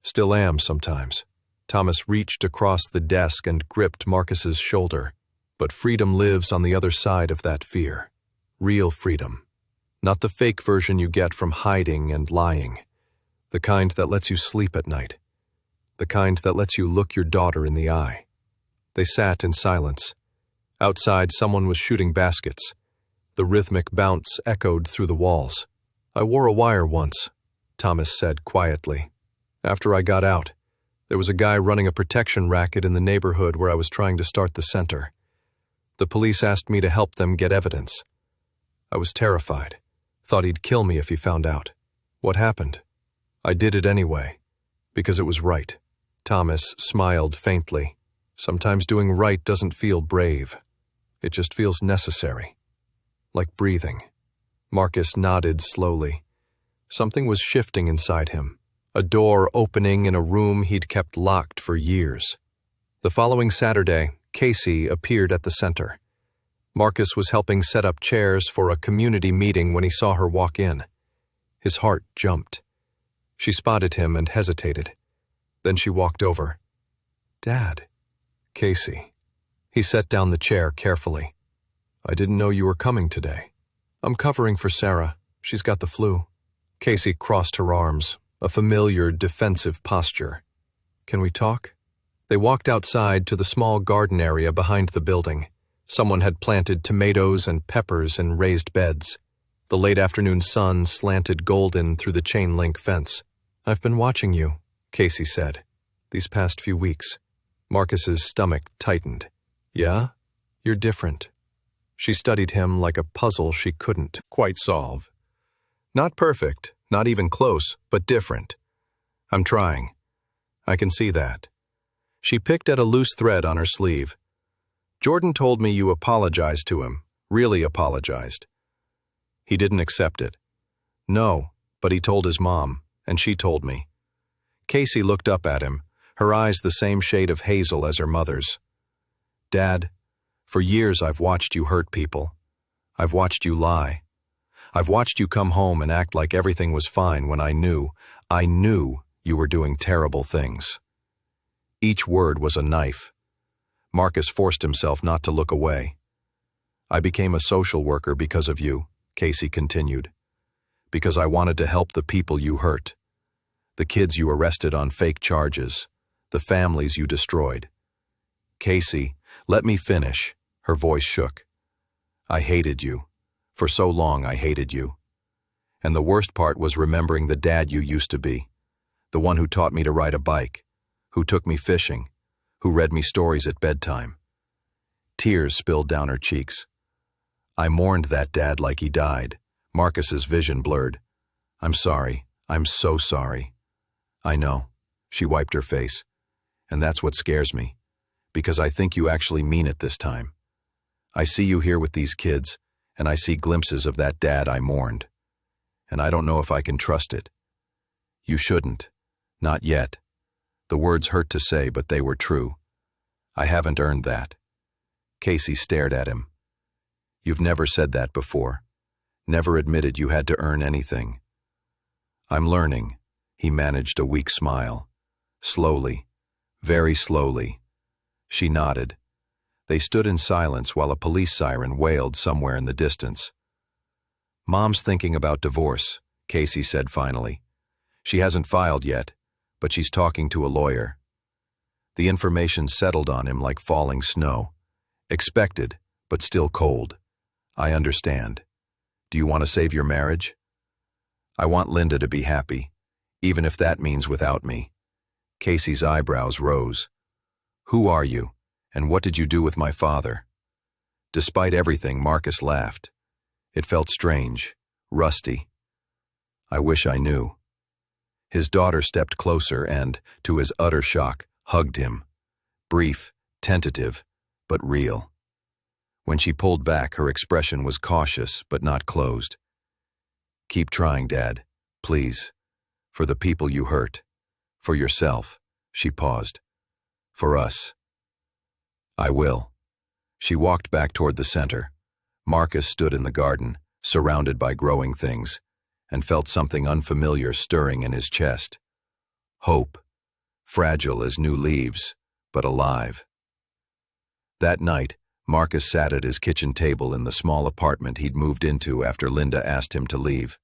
Still am sometimes." Thomas reached across the desk and gripped Marcus's shoulder. "But freedom lives on the other side of that fear. Real freedom. Not the fake version you get from hiding and lying. The kind that lets you sleep at night. The kind that lets you look your daughter in the eye." They sat in silence. Outside, someone was shooting baskets. The rhythmic bounce echoed through the walls. "I wore a wire once," Thomas said quietly. "After I got out, there was a guy running a protection racket in the neighborhood where I was trying to start the center. The police asked me to help them get evidence. I was terrified. Thought he'd kill me if he found out. What happened? I did it anyway, because it was right." Thomas smiled faintly. "Sometimes doing right doesn't feel brave. It just feels necessary. Like breathing." Marcus nodded slowly. Something was shifting inside him, a door opening in a room he'd kept locked for years. The following Saturday, Casey appeared at the center. Marcus was helping set up chairs for a community meeting when he saw her walk in. His heart jumped. She spotted him and hesitated. Then she walked over. "Dad." "Casey." He set down the chair carefully. "I didn't know you were coming today." "I'm covering for Sarah. She's got the flu." Casey crossed her arms, a familiar defensive posture. "Can we talk?" They walked outside to the small garden area behind the building. Someone had planted tomatoes and peppers in raised beds. The late afternoon sun slanted golden through the chain-link fence. "I've been watching you," Casey said, "these past few weeks." Marcus's stomach tightened. Yeah, you're different. She studied him like a puzzle she couldn't quite solve. Not perfect, not even close, but different. I'm trying. I can see that. She picked at a loose thread on her sleeve. Jordan told me you apologized to him, really apologized. He didn't accept it. No, but he told his mom, and she told me. Casey looked up at him, her eyes the same shade of hazel as her mother's. Dad, for years I've watched you hurt people. I've watched you lie. I've watched you come home and act like everything was fine when I knew you were doing terrible things. Each word was a knife. Marcus forced himself not to look away. I became a social worker because of you, Casey continued. Because I wanted to help the people you hurt. The kids you arrested on fake charges. The families you destroyed. Casey, let me finish. Her voice shook. I hated you. For so long I hated you. And the worst part was remembering the dad you used to be. The one who taught me to ride a bike. Who took me fishing. Who read me stories at bedtime. Tears spilled down her cheeks. I mourned that dad like he died. Marcus's vision blurred. I'm sorry. I'm so sorry. I know. She wiped her face. And that's what scares me. Because I think you actually mean it this time. I see you here with these kids, and I see glimpses of that dad I mourned. And I don't know if I can trust it. You shouldn't. Not yet. The words hurt to say, but they were true. I haven't earned that. Casey stared at him. You've never said that before. Never admitted you had to earn anything. I'm learning. He managed a weak smile. Slowly. Very slowly. She nodded. They stood in silence while a police siren wailed somewhere in the distance. Mom's thinking about divorce, Casey said finally. She hasn't filed yet, but she's talking to a lawyer. The information settled on him like falling snow. Expected, but still cold. I understand. Do you want to save your marriage? I want Linda to be happy, even if that means without me. Casey's eyebrows rose. Who are you, and what did you do with my father? Despite everything, Marcus laughed. It felt strange, rusty. I wish I knew. His daughter stepped closer and, to his utter shock, hugged him. Brief, tentative, but real. When she pulled back, her expression was cautious but not closed. Keep trying, Dad, please. For the people you hurt. For yourself, she paused. For us. I will. She walked back toward the center. Marcus stood in the garden, surrounded by growing things, and felt something unfamiliar stirring in his chest. Hope. Fragile as new leaves, but alive. That night, Marcus sat at his kitchen table in the small apartment he'd moved into after Linda asked him to leave.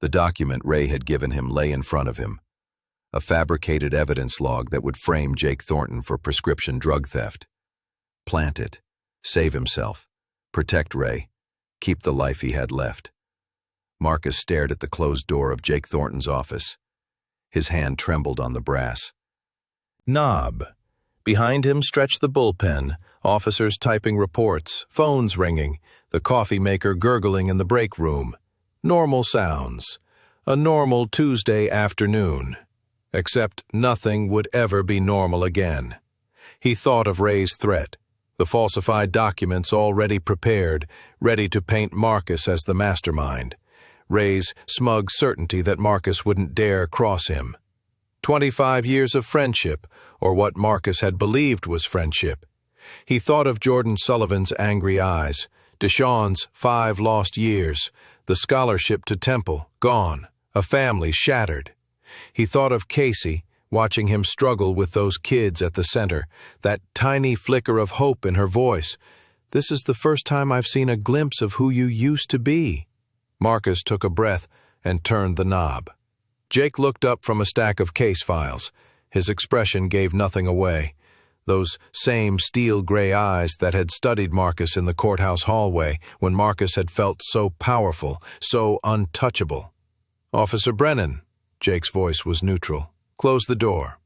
The document Ray had given him lay in front of him. A fabricated evidence log that would frame Jake Thornton for prescription drug theft. Plant it. Save himself. Protect Ray. Keep the life he had left. Marcus stared at the closed door of Jake Thornton's office. His hand trembled on the brass. Knob. Behind him stretched the bullpen, officers typing reports, phones ringing, the coffee maker gurgling in the break room. Normal sounds. A normal Tuesday afternoon. Except nothing would ever be normal again. He thought of Ray's threat, the falsified documents already prepared, ready to paint Marcus as the mastermind. Ray's smug certainty that Marcus wouldn't dare cross him. 25 years of friendship, or what Marcus had believed was friendship. He thought of Jordan Sullivan's angry eyes, Deshawn's 5 lost years, the scholarship to Temple, gone, a family shattered. He thought of Casey, watching him struggle with those kids at the center, that tiny flicker of hope in her voice. This is the first time I've seen a glimpse of who you used to be. Marcus took a breath and turned the knob. Jake looked up from a stack of case files. His expression gave nothing away. Those same steel-gray eyes that had studied Marcus in the courthouse hallway when Marcus had felt so powerful, so untouchable. Officer Brennan. Jake's voice was neutral. Close the door.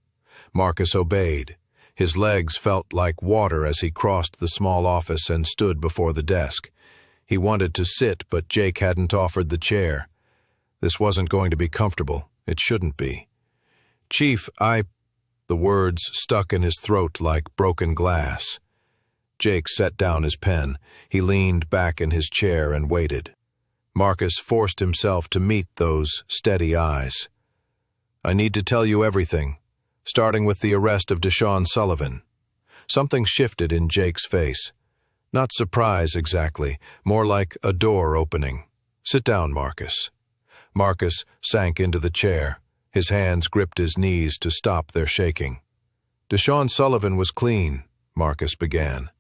Marcus obeyed. His legs felt like water as he crossed the small office and stood before the desk. He wanted to sit, but Jake hadn't offered the chair. This wasn't going to be comfortable. It shouldn't be. "Chief, The words stuck in his throat like broken glass. Jake set down his pen. He leaned back in his chair and waited. Marcus forced himself to meet those steady eyes. "I need to tell you everything, starting with the arrest of Deshaun Sullivan." Something shifted in Jake's face. Not surprise exactly, more like a door opening. "Sit down, Marcus." Marcus sank into the chair. His hands gripped his knees to stop their shaking. "Deshaun Sullivan was clean," Marcus began.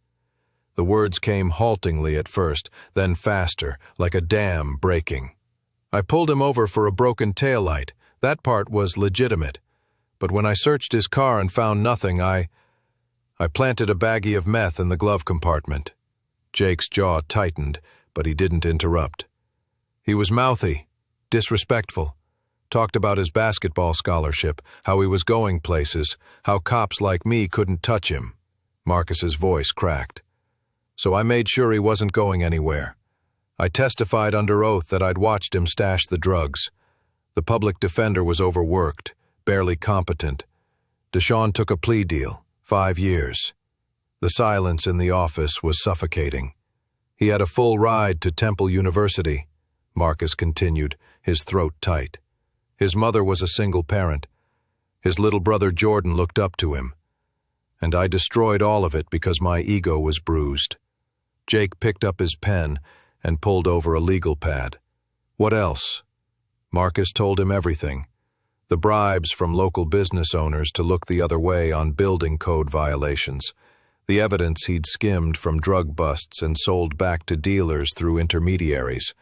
The words came haltingly at first, then faster, like a dam breaking. "I pulled him over for a broken taillight. That part was legitimate. But when I searched his car and found nothing, I planted a baggie of meth in the glove compartment." Jake's jaw tightened, but he didn't interrupt. "He was mouthy, disrespectful. Talked about his basketball scholarship, how he was going places, how cops like me couldn't touch him." Marcus's voice cracked. "So I made sure he wasn't going anywhere. I testified under oath that I'd watched him stash the drugs. The public defender was overworked, barely competent. Deshaun took a plea deal, 5 years. The silence in the office was suffocating. He had a full ride to Temple University," Marcus continued, his throat tight. "His mother was a single parent. His little brother Jordan looked up to him. And I destroyed all of it because my ego was bruised." Jake picked up his pen and pulled over a legal pad. "What else?" Marcus told him everything. The bribes from local business owners to look the other way on building code violations. The evidence he'd skimmed from drug busts and sold back to dealers through intermediaries.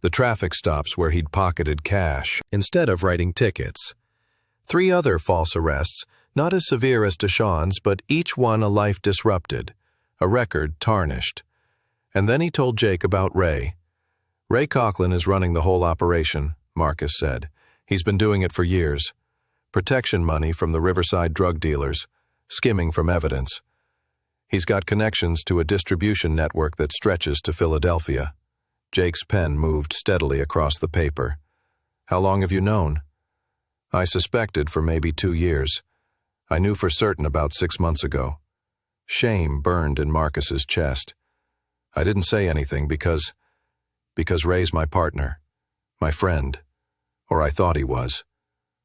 The traffic stops where he'd pocketed cash instead of writing tickets. 3 other false arrests, not as severe as Deshaun's, but each one a life disrupted, a record tarnished. And then he told Jake about Ray. "Ray Coughlin is running the whole operation," Marcus said. "He's been doing it for years. Protection money from the Riverside drug dealers, skimming from evidence. He's got connections to a distribution network that stretches to Philadelphia." Jake's pen moved steadily across the paper. "How long have you known?" "I suspected for maybe 2 years. I knew for certain about 6 months ago." Shame burned in Marcus's chest. "I didn't say anything because Ray's my partner, my friend, or I thought he was."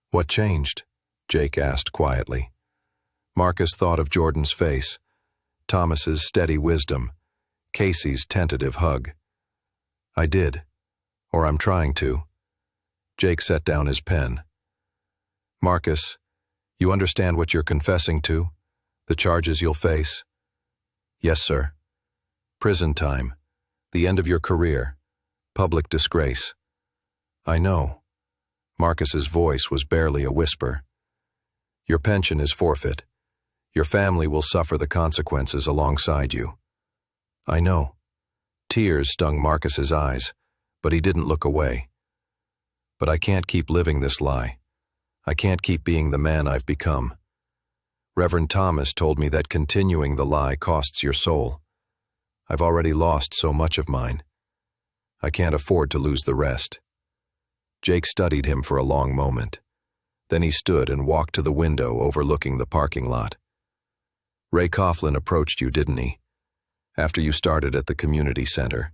"What changed?" Jake asked quietly. Marcus thought of Jordan's face, Thomas's steady wisdom, Casey's tentative hug. "I did, or I'm trying to." Jake set down his pen. "Marcus, you understand what you're confessing to? The charges you'll face?" "Yes, sir. Prison time, the end of your career, public disgrace." "I know." Marcus's voice was barely a whisper. "Your pension is forfeit. Your family will suffer the consequences alongside you." "I know." Tears stung Marcus's eyes, but he didn't look away. "But I can't keep living this lie. I can't keep being the man I've become. Reverend Thomas told me that continuing the lie costs your soul. I've already lost so much of mine. I can't afford to lose the rest." Jake studied him for a long moment. Then he stood and walked to the window overlooking the parking lot. "Ray Coughlin approached you, didn't he? After you started at the community center?"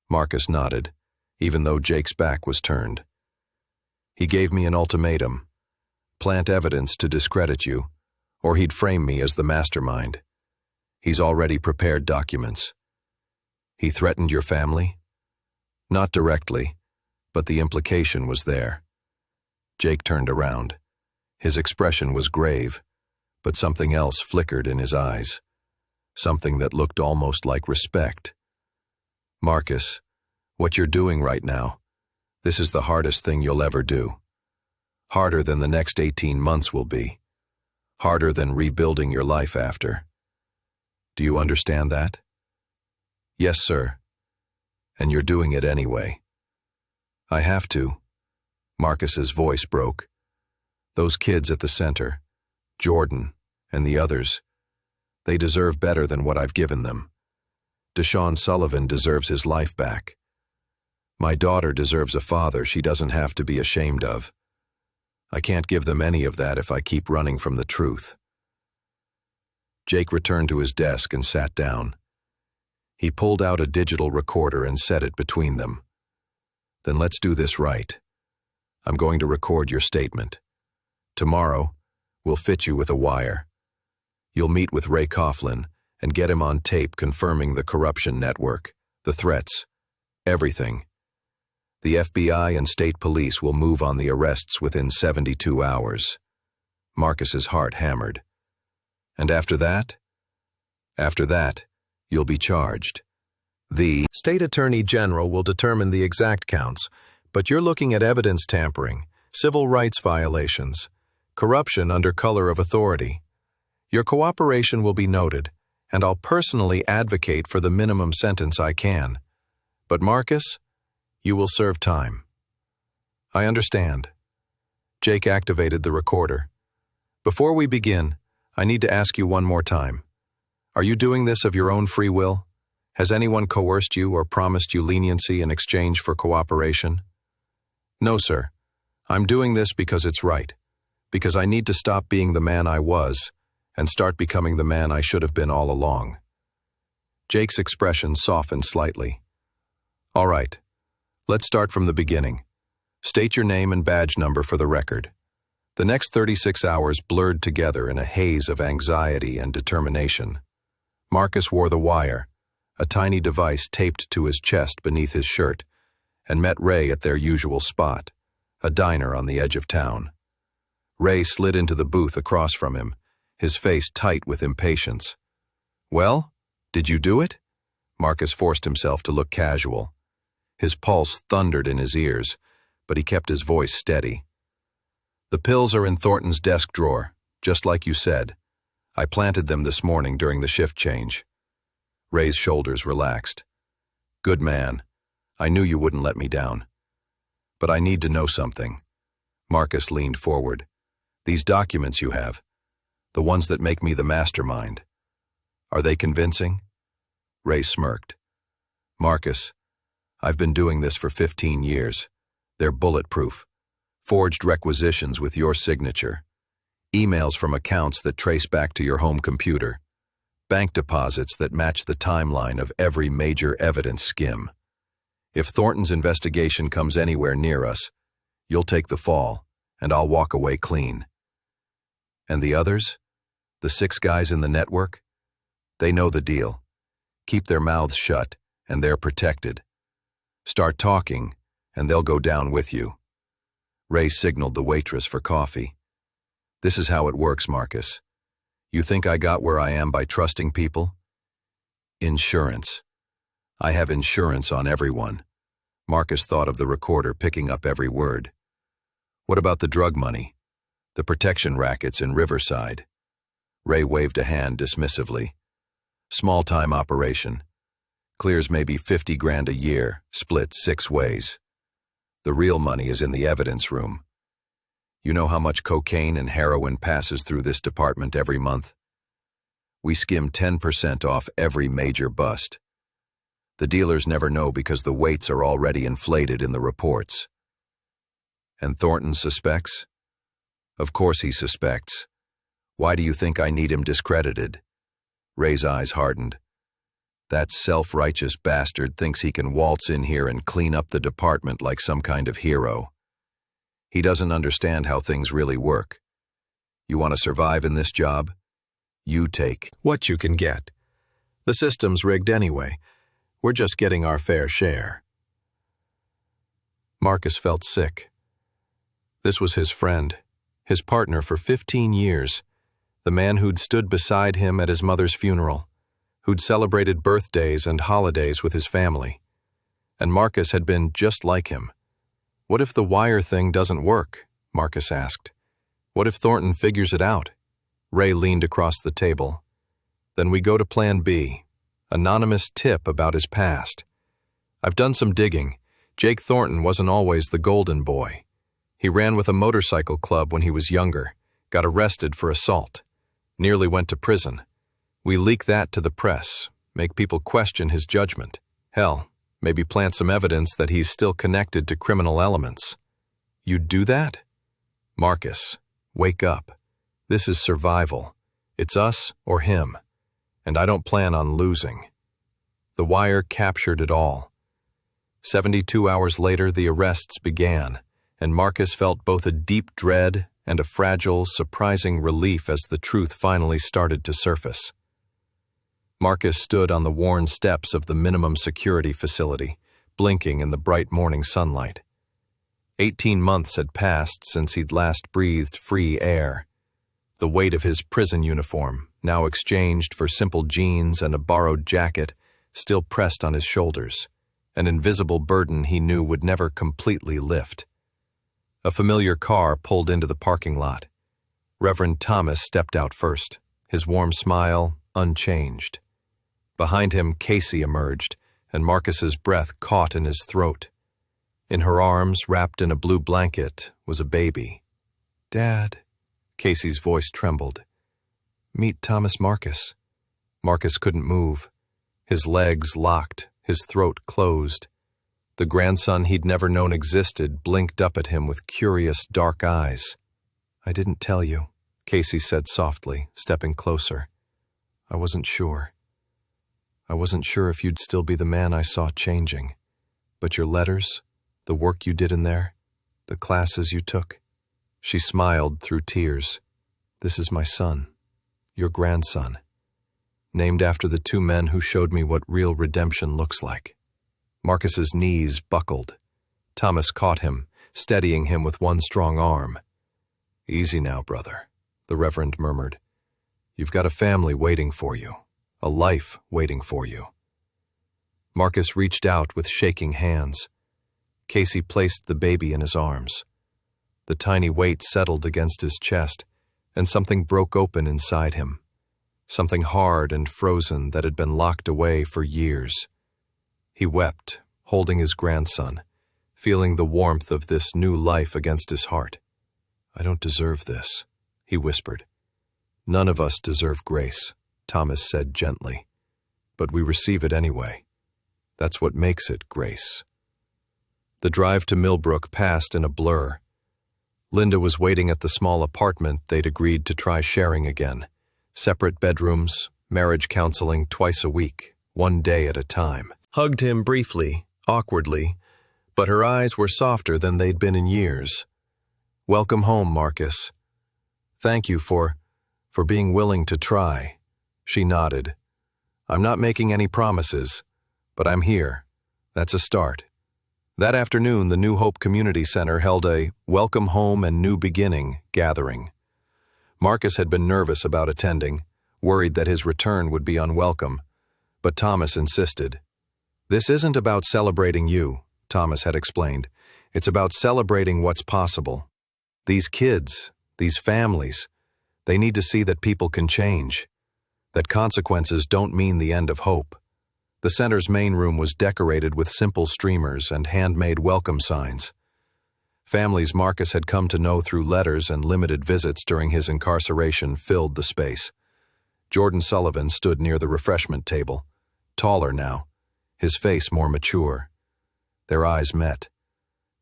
Marcus nodded, even though Jake's back was turned. "He gave me an ultimatum. Plant evidence to discredit you, or he'd frame me as the mastermind. He's already prepared documents." "He threatened your family?" "Not directly, but the implication was there." Jake turned around. His expression was grave, but something else flickered in his eyes. Something that looked almost like respect. "Marcus, what you're doing right now, this is the hardest thing you'll ever do. Harder than the next 18 months will be. Harder than rebuilding your life after. Do you understand that?" "Yes, sir. And you're doing it anyway." "I have to." Marcus's voice broke. "Those kids at the center, Jordan, And the others, they deserve better than what I've given them. Deshaun Sullivan deserves his life back. My daughter deserves a father she doesn't have to be ashamed of. I can't give them any of that if I keep running from the truth. Jake returned to his desk and sat down. He pulled out a digital recorder and set it between them. Then let's do this right. I'm going to record your statement. Tomorrow, we'll fit you with a wire. You'll meet with Ray Coughlin and get him on tape confirming the corruption network, the threats, everything. The FBI and state police will move on the arrests within 72 hours. Marcus's heart hammered. And after that? After that, you'll be charged. The State Attorney General will determine the exact counts, but you're looking at evidence tampering, civil rights violations, corruption under color of authority. Your cooperation will be noted, and I'll personally advocate for the minimum sentence I can. But Marcus, you will serve time. I understand. Jake activated the recorder. Before we begin, I need to ask you one more time. Are you doing this of your own free will? Has anyone coerced you or promised you leniency in exchange for cooperation? No, sir. I'm doing this because it's right. Because I need to stop being the man I was and start becoming the man I should have been all along. Jake's expression softened slightly. All right. Let's start from the beginning. State your name and badge number for the record. The next 36 hours blurred together in a haze of anxiety and determination. Marcus wore the wire, a tiny device taped to his chest beneath his shirt, and met Ray at their usual spot, a diner on the edge of town. Ray slid into the booth across from him, his face tight with impatience. Well, did you do it? Marcus forced himself to look casual. His pulse thundered in his ears, but he kept his voice steady. The pills are in Thornton's desk drawer, just like you said. I planted them this morning during the shift change. Ray's shoulders relaxed. Good man. I knew you wouldn't let me down. But I need to know something. Marcus leaned forward. These documents you have, the ones that make me the mastermind, are they convincing? Ray smirked. Marcus, I've been doing this for 15 years. They're bulletproof. Forged requisitions with your signature. Emails from accounts that trace back to your home computer. Bank deposits that match the timeline of every major evidence skim. If Thornton's investigation comes anywhere near us, you'll take the fall, and I'll walk away clean. And the others? The 6 guys in the network? They know the deal. Keep their mouths shut, and they're protected. Start talking, and they'll go down with you. Ray signaled the waitress for coffee. This is how it works, Marcus. You think I got where I am by trusting people? Insurance. I have insurance on everyone. Marcus thought of the recorder picking up every word. What about the drug money? The protection rackets in Riverside? Ray waved a hand dismissively. Small-time operation. Clears maybe 50 grand a year, split 6 ways. The real money is in the evidence room. You know how much cocaine and heroin passes through this department every month? We skim 10% off every major bust. The dealers never know because the weights are already inflated in the reports. And Thornton suspects? Of course he suspects. Why do you think I need him discredited? Ray's eyes hardened. That self-righteous bastard thinks he can waltz in here and clean up the department like some kind of hero. He doesn't understand how things really work. You want to survive in this job? You take what you can get. The system's rigged anyway. We're just getting our fair share. Marcus felt sick. This was his friend, his partner for 15 years, the man who'd stood beside him at his mother's funeral, who'd celebrated birthdays and holidays with his family. And Marcus had been just like him. What if the wire thing doesn't work? Marcus asked. What if Thornton figures it out? Ray leaned across the table. Then we go to Plan B, anonymous tip about his past. I've done some digging. Jake Thornton wasn't always the golden boy. He ran with a motorcycle club when he was younger, got arrested for assault. Nearly went to prison. We leak that to the press, make people question his judgment. Hell, maybe plant some evidence that he's still connected to criminal elements. You'd do that? Marcus, wake up. This is survival. It's us or him. And I don't plan on losing. The wire captured it all. 72 hours later, the arrests began, and Marcus felt both a deep dread and a fragile, surprising relief as the truth finally started to surface. Marcus stood on the worn steps of the minimum security facility, blinking in the bright morning sunlight. 18 months had passed since he'd last breathed free air. The weight of his prison uniform, now exchanged for simple jeans and a borrowed jacket, still pressed on his shoulders, an invisible burden he knew would never completely lift. A familiar car pulled into the parking lot. Reverend Thomas stepped out first, his warm smile unchanged. Behind him, Casey emerged, and Marcus's breath caught in his throat. In her arms, wrapped in a blue blanket, was a baby. "Dad," Casey's voice trembled. "Meet Thomas Marcus." Marcus couldn't move. His legs locked, his throat closed. The grandson he'd never known existed blinked up at him with curious, dark eyes. "I didn't tell you," Casey said softly, stepping closer. "I wasn't sure. I wasn't sure if you'd still be the man I saw changing. But your letters, the work you did in there, the classes you took." She smiled through tears. "This is my son, your grandson, named after the two men who showed me what real redemption looks like." Marcus's knees buckled. Thomas caught him, steadying him with one strong arm. "Easy now, brother," the Reverend murmured. "You've got a family waiting for you, a life waiting for you." Marcus reached out with shaking hands. Casey placed the baby in his arms. The tiny weight settled against his chest, and something broke open inside him. Something hard and frozen that had been locked away for years. He wept, holding his grandson, feeling the warmth of this new life against his heart. "I don't deserve this," he whispered. "None of us deserve grace," Thomas said gently. "But we receive it anyway. That's what makes it grace." The drive to Millbrook passed in a blur. Linda was waiting at the small apartment they'd agreed to try sharing again. Separate bedrooms, marriage counseling twice a week, one day at a time. Hugged him briefly, awkwardly, but her eyes were softer than they'd been in years. "Welcome home, Marcus. Thank you for being willing to try." She nodded. "I'm not making any promises, but I'm here. That's a start." That afternoon, the New Hope Community Center held a Welcome Home and New Beginning gathering. Marcus had been nervous about attending, worried that his return would be unwelcome, but Thomas insisted. "This isn't about celebrating you," Thomas had explained. "It's about celebrating what's possible. These kids, these families, they need to see that people can change, that consequences don't mean the end of hope." The center's main room was decorated with simple streamers and handmade welcome signs. Families Marcus had come to know through letters and limited visits during his incarceration filled the space. Jordan Sullivan stood near the refreshment table, taller now, his face more mature. Their eyes met.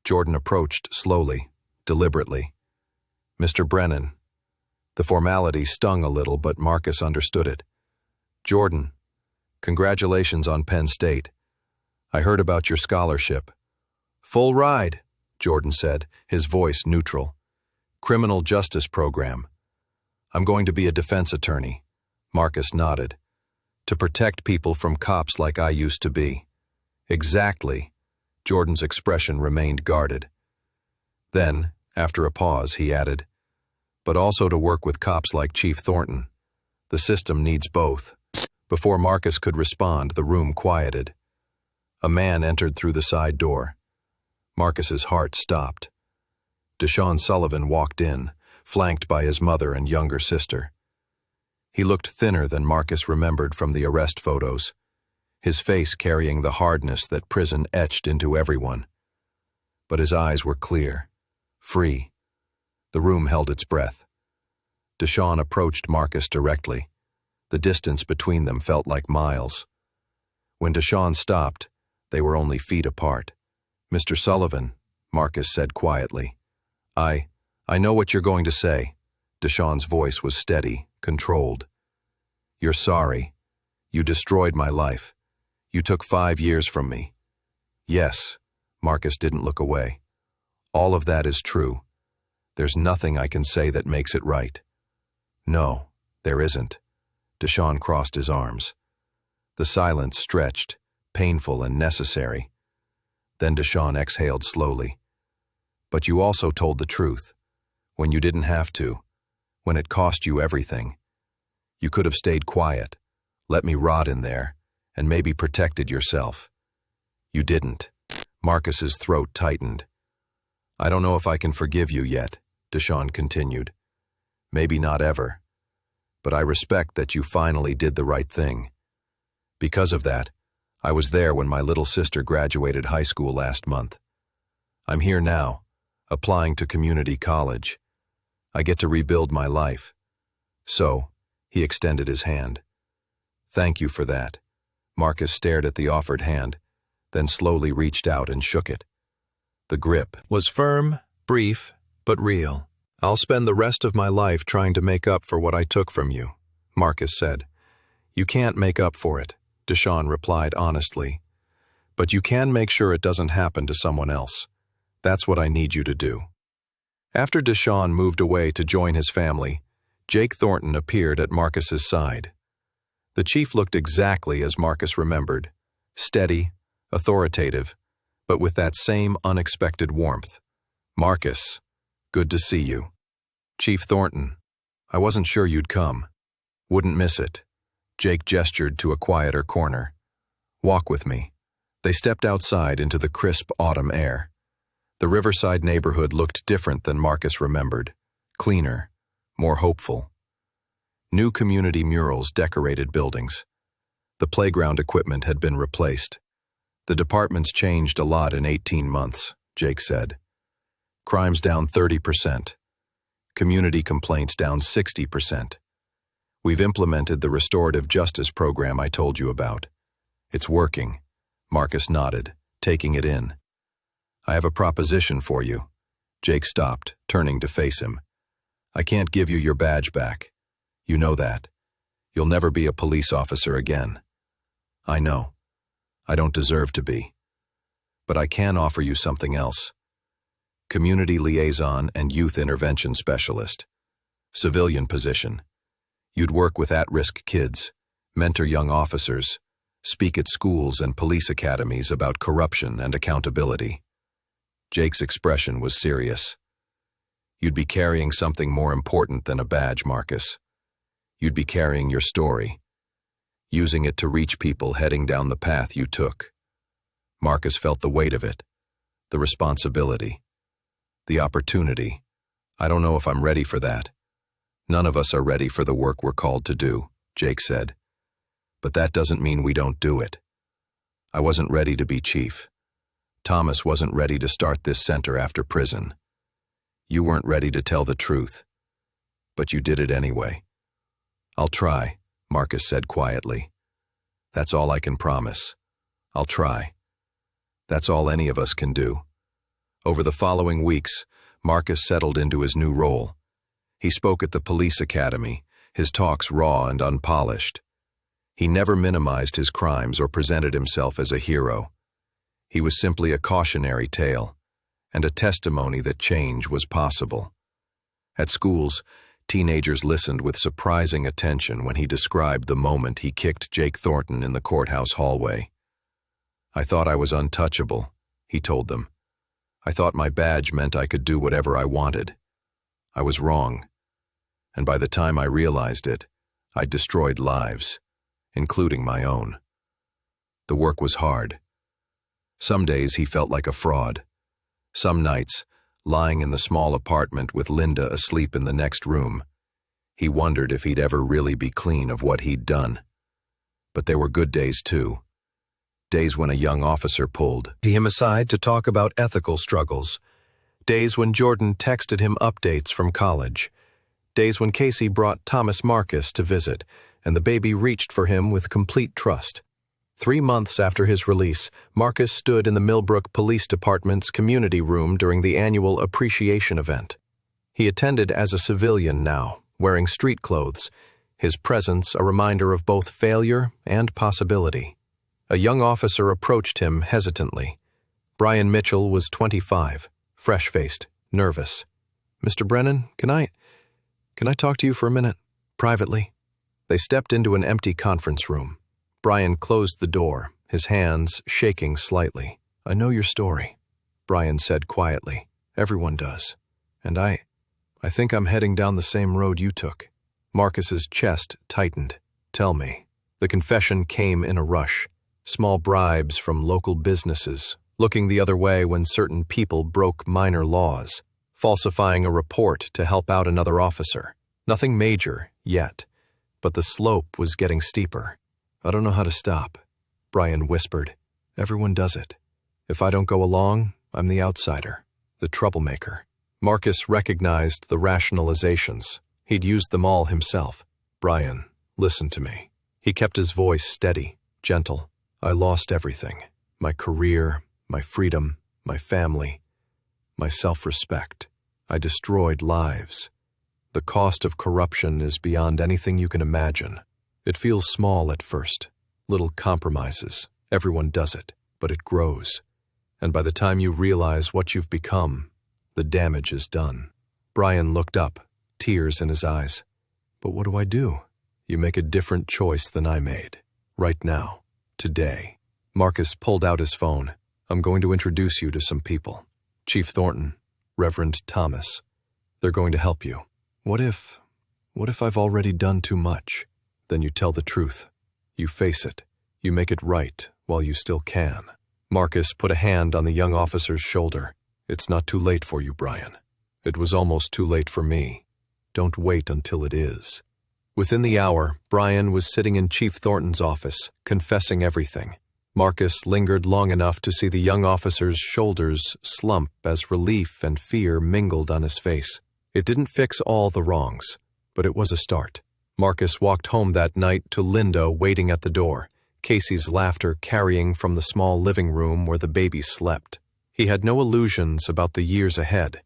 Jordan approached slowly, deliberately. "Mr. Brennan." The formality stung a little, but Marcus understood it. "Jordan, congratulations on Penn State. I heard about your scholarship." "Full ride," Jordan said, his voice neutral. "Criminal justice program. I'm going to be a defense attorney." Marcus nodded. "To protect people from cops like I used to be." "Exactly." Jordan's expression remained guarded. Then, after a pause, he added, "But also to work with cops like Chief Thornton. The system needs both." Before Marcus could respond, the room quieted. A man entered through the side door. Marcus's heart stopped. Deshaun Sullivan walked in, flanked by his mother and younger sister. He looked thinner than Marcus remembered from the arrest photos, his face carrying the hardness that prison etched into everyone. But his eyes were clear, free. The room held its breath. Deshawn approached Marcus directly. The distance between them felt like miles. When Deshawn stopped, they were only feet apart. "Mr. Sullivan," Marcus said quietly. I know what you're going to say." Deshawn's voice was steady, controlled. "You're sorry. You destroyed my life. You took 5 years from me." "Yes," Marcus didn't look away. "All of that is true. There's nothing I can say that makes it right." "No, there isn't." Deshawn crossed his arms. The silence stretched, painful and necessary. Then Deshawn exhaled slowly. "But you also told the truth. When you didn't have to. When it cost you everything. You could have stayed quiet, let me rot in there, and maybe protected yourself. You didn't." Marcus's throat tightened. "I don't know if I can forgive you yet," Deshawn continued. "Maybe not ever. But I respect that you finally did the right thing. Because of that, I was there when my little sister graduated high school last month. I'm here now, applying to community college. I get to rebuild my life. So," he extended his hand. "Thank you for that." Marcus stared at the offered hand, then slowly reached out and shook it. The grip was firm, brief, but real. "I'll spend the rest of my life trying to make up for what I took from you," Marcus said. "You can't make up for it," Deshawn replied honestly. "But you can make sure it doesn't happen to someone else. That's what I need you to do." After Deshawn moved away to join his family, Jake Thornton appeared at Marcus's side. The chief looked exactly as Marcus remembered, steady, authoritative, but with that same unexpected warmth. "Marcus, good to see you." "Chief Thornton, I wasn't sure you'd come. Wouldn't miss it." Jake gestured to a quieter corner. "Walk with me." They stepped outside into the crisp autumn air. The riverside neighborhood looked different than Marcus remembered, cleaner, more hopeful. New community murals decorated buildings. The playground equipment had been replaced. "The department's changed a lot in 18 months, Jake said. "Crime's down 30%. Community complaints down 60%. We've implemented the restorative justice program I told you about. It's working." Marcus nodded, taking it in. "I have a proposition for you." Jake stopped, turning to face him. "I can't give you your badge back. You know that. You'll never be a police officer again." "I know. I don't deserve to be. But I can offer you something else. Community liaison and youth intervention specialist. Civilian position. You'd work with at-risk kids, mentor young officers, speak at schools and police academies about corruption and accountability." Jake's expression was serious. "You'd be carrying something more important than a badge, Marcus. You'd be carrying your story, using it to reach people heading down the path you took." Marcus felt the weight of it, the responsibility, the opportunity. "I don't know if I'm ready for that." "None of us are ready for the work we're called to do," Jake said. "But that doesn't mean we don't do it. I wasn't ready to be chief. Thomas wasn't ready to start this center after prison. You weren't ready to tell the truth. But you did it anyway." "I'll try," Marcus said quietly. "That's all I can promise. I'll try. That's all any of us can do." Over the following weeks, Marcus settled into his new role. He spoke at the police academy, his talks raw and unpolished. He never minimized his crimes or presented himself as a hero. He was simply a cautionary tale, and a testimony that change was possible. At schools, teenagers listened with surprising attention when he described the moment he kicked Jake Thornton in the courthouse hallway. "I thought I was untouchable," he told them. "I thought my badge meant I could do whatever I wanted. I was wrong. And by the time I realized it, I'd destroyed lives, including my own." The work was hard. Some days he felt like a fraud. Some nights, lying in the small apartment with Linda asleep in the next room, he wondered if he'd ever really be clean of what he'd done. But there were good days too. Days when a young officer pulled him aside to talk about ethical struggles. Days when Jordan texted him updates from college. days when Casey brought Thomas Marcus to visit, and the baby reached for him with complete trust. 3 months after his release, Marcus stood in the Millbrook Police Department's community room during the annual appreciation event. He attended as a civilian now, wearing street clothes, his presence a reminder of both failure and possibility. A young officer approached him hesitantly. Brian Mitchell was 25, fresh-faced, nervous. "Mr. Brennan, can I talk to you for a minute, privately?" They stepped into an empty conference room. Brian closed the door, his hands shaking slightly. "I know your story," Brian said quietly. "Everyone does. And I think I'm heading down the same road you took." Marcus's chest tightened. "Tell me." The confession came in a rush. Small bribes from local businesses, looking the other way when certain people broke minor laws, falsifying a report to help out another officer. Nothing major, yet, but the slope was getting steeper. "I don't know how to stop," Brian whispered. "Everyone does it. If I don't go along, I'm the outsider, the troublemaker." Marcus recognized the rationalizations. He'd used them all himself. "Brian, listen to me." He kept his voice steady, gentle. "I lost everything. My career, my freedom, my family, my self-respect. I destroyed lives. The cost of corruption is beyond anything you can imagine. It feels small at first, little compromises. Everyone does it, but it grows. And by the time you realize what you've become, the damage is done." Brian looked up, tears in his eyes. "But what do I do?" "You make a different choice than I made. Right now. Today." Marcus pulled out his phone. "I'm going to introduce you to some people. Chief Thornton, Reverend Thomas. They're going to help you. What if I've already done too much?" "Then you tell the truth. You face it. You make it right while you still can." Marcus put a hand on the young officer's shoulder. "It's not too late for you, Brian. It was almost too late for me. Don't wait until it is." Within the hour, Brian was sitting in Chief Thornton's office, confessing everything. Marcus lingered long enough to see the young officer's shoulders slump as relief and fear mingled on his face. It didn't fix all the wrongs, but it was a start. Marcus walked home that night to Linda waiting at the door, Casey's laughter carrying from the small living room where the baby slept. He had no illusions about the years ahead.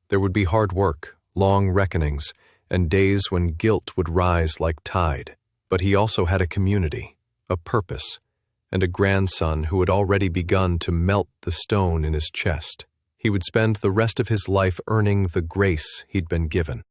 There would be hard work, long reckonings, and days when guilt would rise like tide. But he also had a community, a purpose, and a grandson who had already begun to melt the stone in his chest. He would spend the rest of his life earning the grace he'd been given.